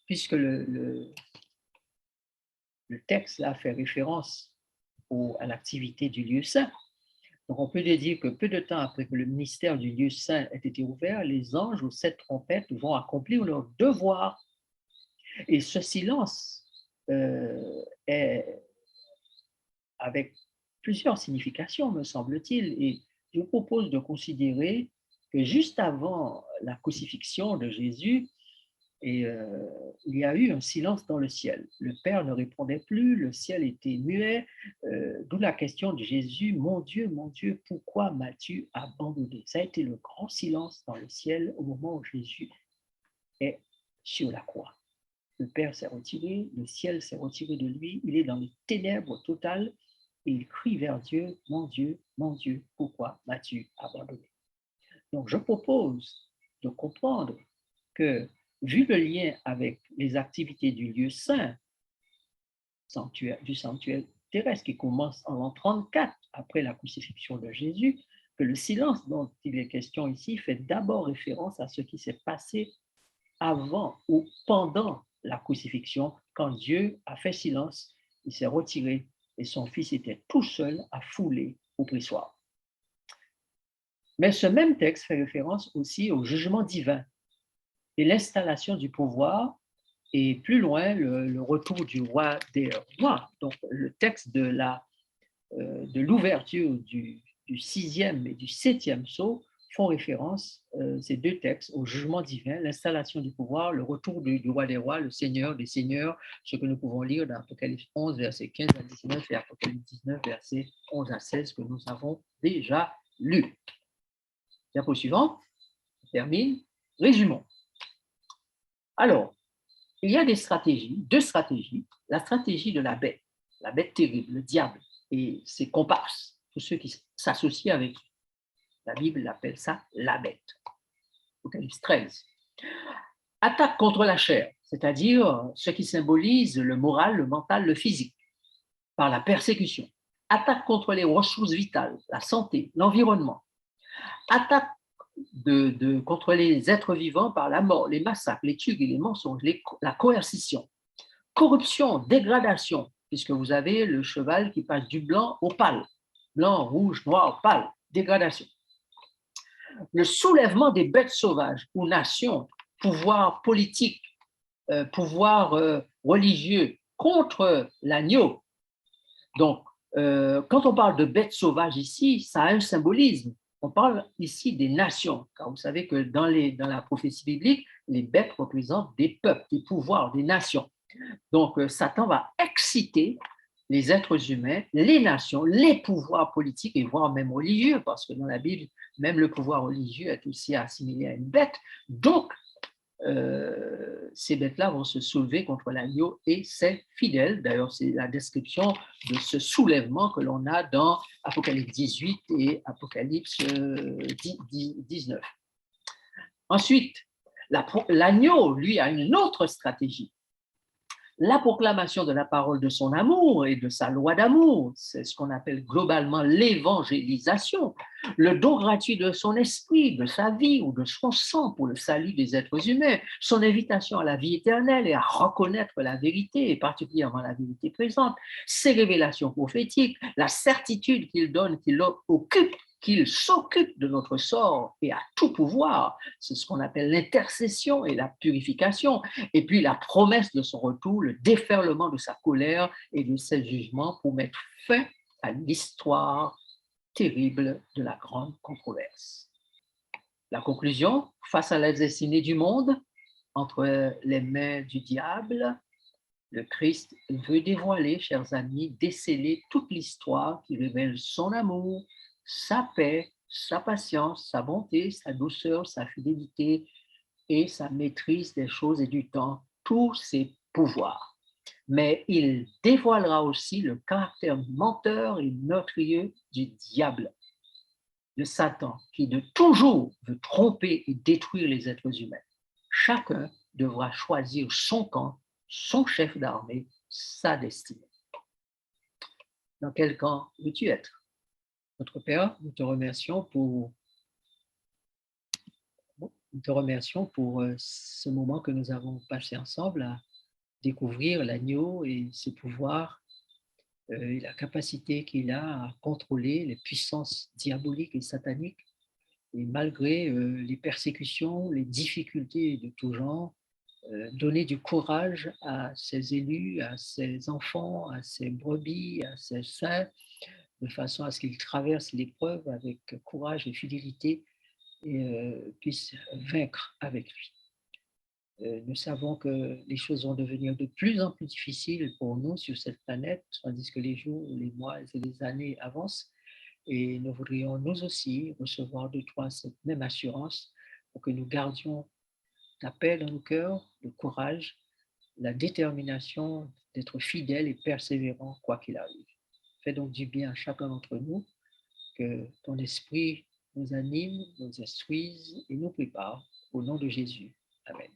Puisque le texte là fait référence à l'activité du lieu saint, donc on peut dire que peu de temps après que le ministère du lieu saint ait été ouvert, les anges aux 7 trompettes vont accomplir leur devoir. Et ce silence est avec plusieurs significations, me semble-t-il, et je vous propose de considérer que juste avant la crucifixion de Jésus, il y a eu un silence dans le ciel. Le Père ne répondait plus, le ciel était muet, d'où la question de Jésus, mon Dieu, pourquoi m'as-tu abandonné? Ça a été le grand silence dans le ciel au moment où Jésus est sur la croix. Le Père s'est retiré, le ciel s'est retiré de lui, il est dans les ténèbres totales et il crie vers Dieu, mon Dieu, pourquoi m'as-tu abandonné? Donc je propose de comprendre que, vu le lien avec les activités du lieu saint, du sanctuaire terrestre qui commence en l'an 34 après la crucifixion de Jésus, que le silence dont il est question ici fait d'abord référence à ce qui s'est passé avant ou pendant la crucifixion, quand Dieu a fait silence, il s'est retiré et son fils était tout seul à fouler au pressoir. Mais ce même texte fait référence aussi au jugement divin et l'installation du pouvoir, et plus loin, le retour du roi des rois. Donc, le texte de l'ouverture du 6e et du 7e sceau font référence, ces deux textes, au jugement divin, l'installation du pouvoir, le retour du roi des rois, le Seigneur des seigneurs, ce que nous pouvons lire dans Apocalypse 11, versets 15 à 19 et Apocalypse 19, versets 11 à 16, que nous avons déjà lus. Diapo suivante, on termine, résumons. Alors, il y a deux stratégies, la stratégie de la bête terrible, le diable, et ses comparses, tous ceux qui s'associent avec lui. La Bible appelle ça la bête. Apocalypse 13. Attaque contre la chair, c'est-à-dire ce qui symbolise le moral, le mental, le physique, par la persécution. Attaque contre les ressources vitales, la santé, l'environnement. Attaque contre les êtres vivants par la mort, les massacres, les tueries, les mensonges, la coercition. Corruption, dégradation, puisque vous avez le cheval qui passe du blanc au pâle. Blanc, rouge, noir, pâle, dégradation. Le soulèvement des bêtes sauvages ou nations, pouvoir politique, pouvoir religieux contre l'agneau. Donc, quand on parle de bêtes sauvages ici, ça a un symbolisme. On parle ici des nations, car vous savez que dans la prophétie biblique, les bêtes représentent des peuples, des pouvoirs, des nations. Donc, Satan va exciter les êtres humains, les nations, les pouvoirs politiques et voire même religieux, parce que dans la Bible, même le pouvoir religieux est aussi assimilé à une bête. Donc, ces bêtes-là vont se soulever contre l'agneau et ses fidèles. D'ailleurs, c'est la description de ce soulèvement que l'on a dans Apocalypse 18 et Apocalypse 19. Ensuite, l'agneau, lui, a une autre stratégie. La proclamation de la parole de son amour et de sa loi d'amour, c'est ce qu'on appelle globalement l'évangélisation, le don gratuit de son esprit, de sa vie ou de son sang pour le salut des êtres humains, son invitation à la vie éternelle et à reconnaître la vérité, et particulièrement la vérité présente, ses révélations prophétiques, la certitude qu'il donne, qu'il s'occupe de notre sort et a tout pouvoir, c'est ce qu'on appelle l'intercession et la purification, et puis la promesse de son retour, le déferlement de sa colère et de ses jugements pour mettre fin à l'histoire terrible de la grande controverse. La conclusion, face à la destinée du monde, entre les mains du diable, le Christ veut dévoiler, chers amis, déceler toute l'histoire qui révèle son amour, sa paix, sa patience, sa bonté, sa douceur, sa fidélité et sa maîtrise des choses et du temps, tous ses pouvoirs. Mais il dévoilera aussi le caractère menteur et meurtrier du diable, de Satan, qui de toujours veut tromper et détruire les êtres humains. Chacun devra choisir son camp, son chef d'armée, sa destinée. Dans quel camp veux-tu être? Notre Père, nous te remercions pour ce moment que nous avons passé ensemble à découvrir l'agneau et ses pouvoirs et la capacité qu'il a à contrôler les puissances diaboliques et sataniques. Et malgré les persécutions, les difficultés de tout genre, donner du courage à ses élus, à ses enfants, à ses brebis, à ses saints, de façon à ce qu'ils traversent l'épreuve avec courage et fidélité et puissent vaincre avec lui. Nous savons que les choses vont devenir de plus en plus difficiles pour nous sur cette planète, tandis que les jours, les mois et les années avancent. Et nous voudrions nous aussi recevoir de toi cette même assurance pour que nous gardions la paix dans nos cœurs, le courage, la détermination d'être fidèles et persévérants quoi qu'il arrive. Fais donc du bien à chacun d'entre nous, que ton esprit nous anime, nous instruise et nous prépare. Au nom de Jésus. Amen.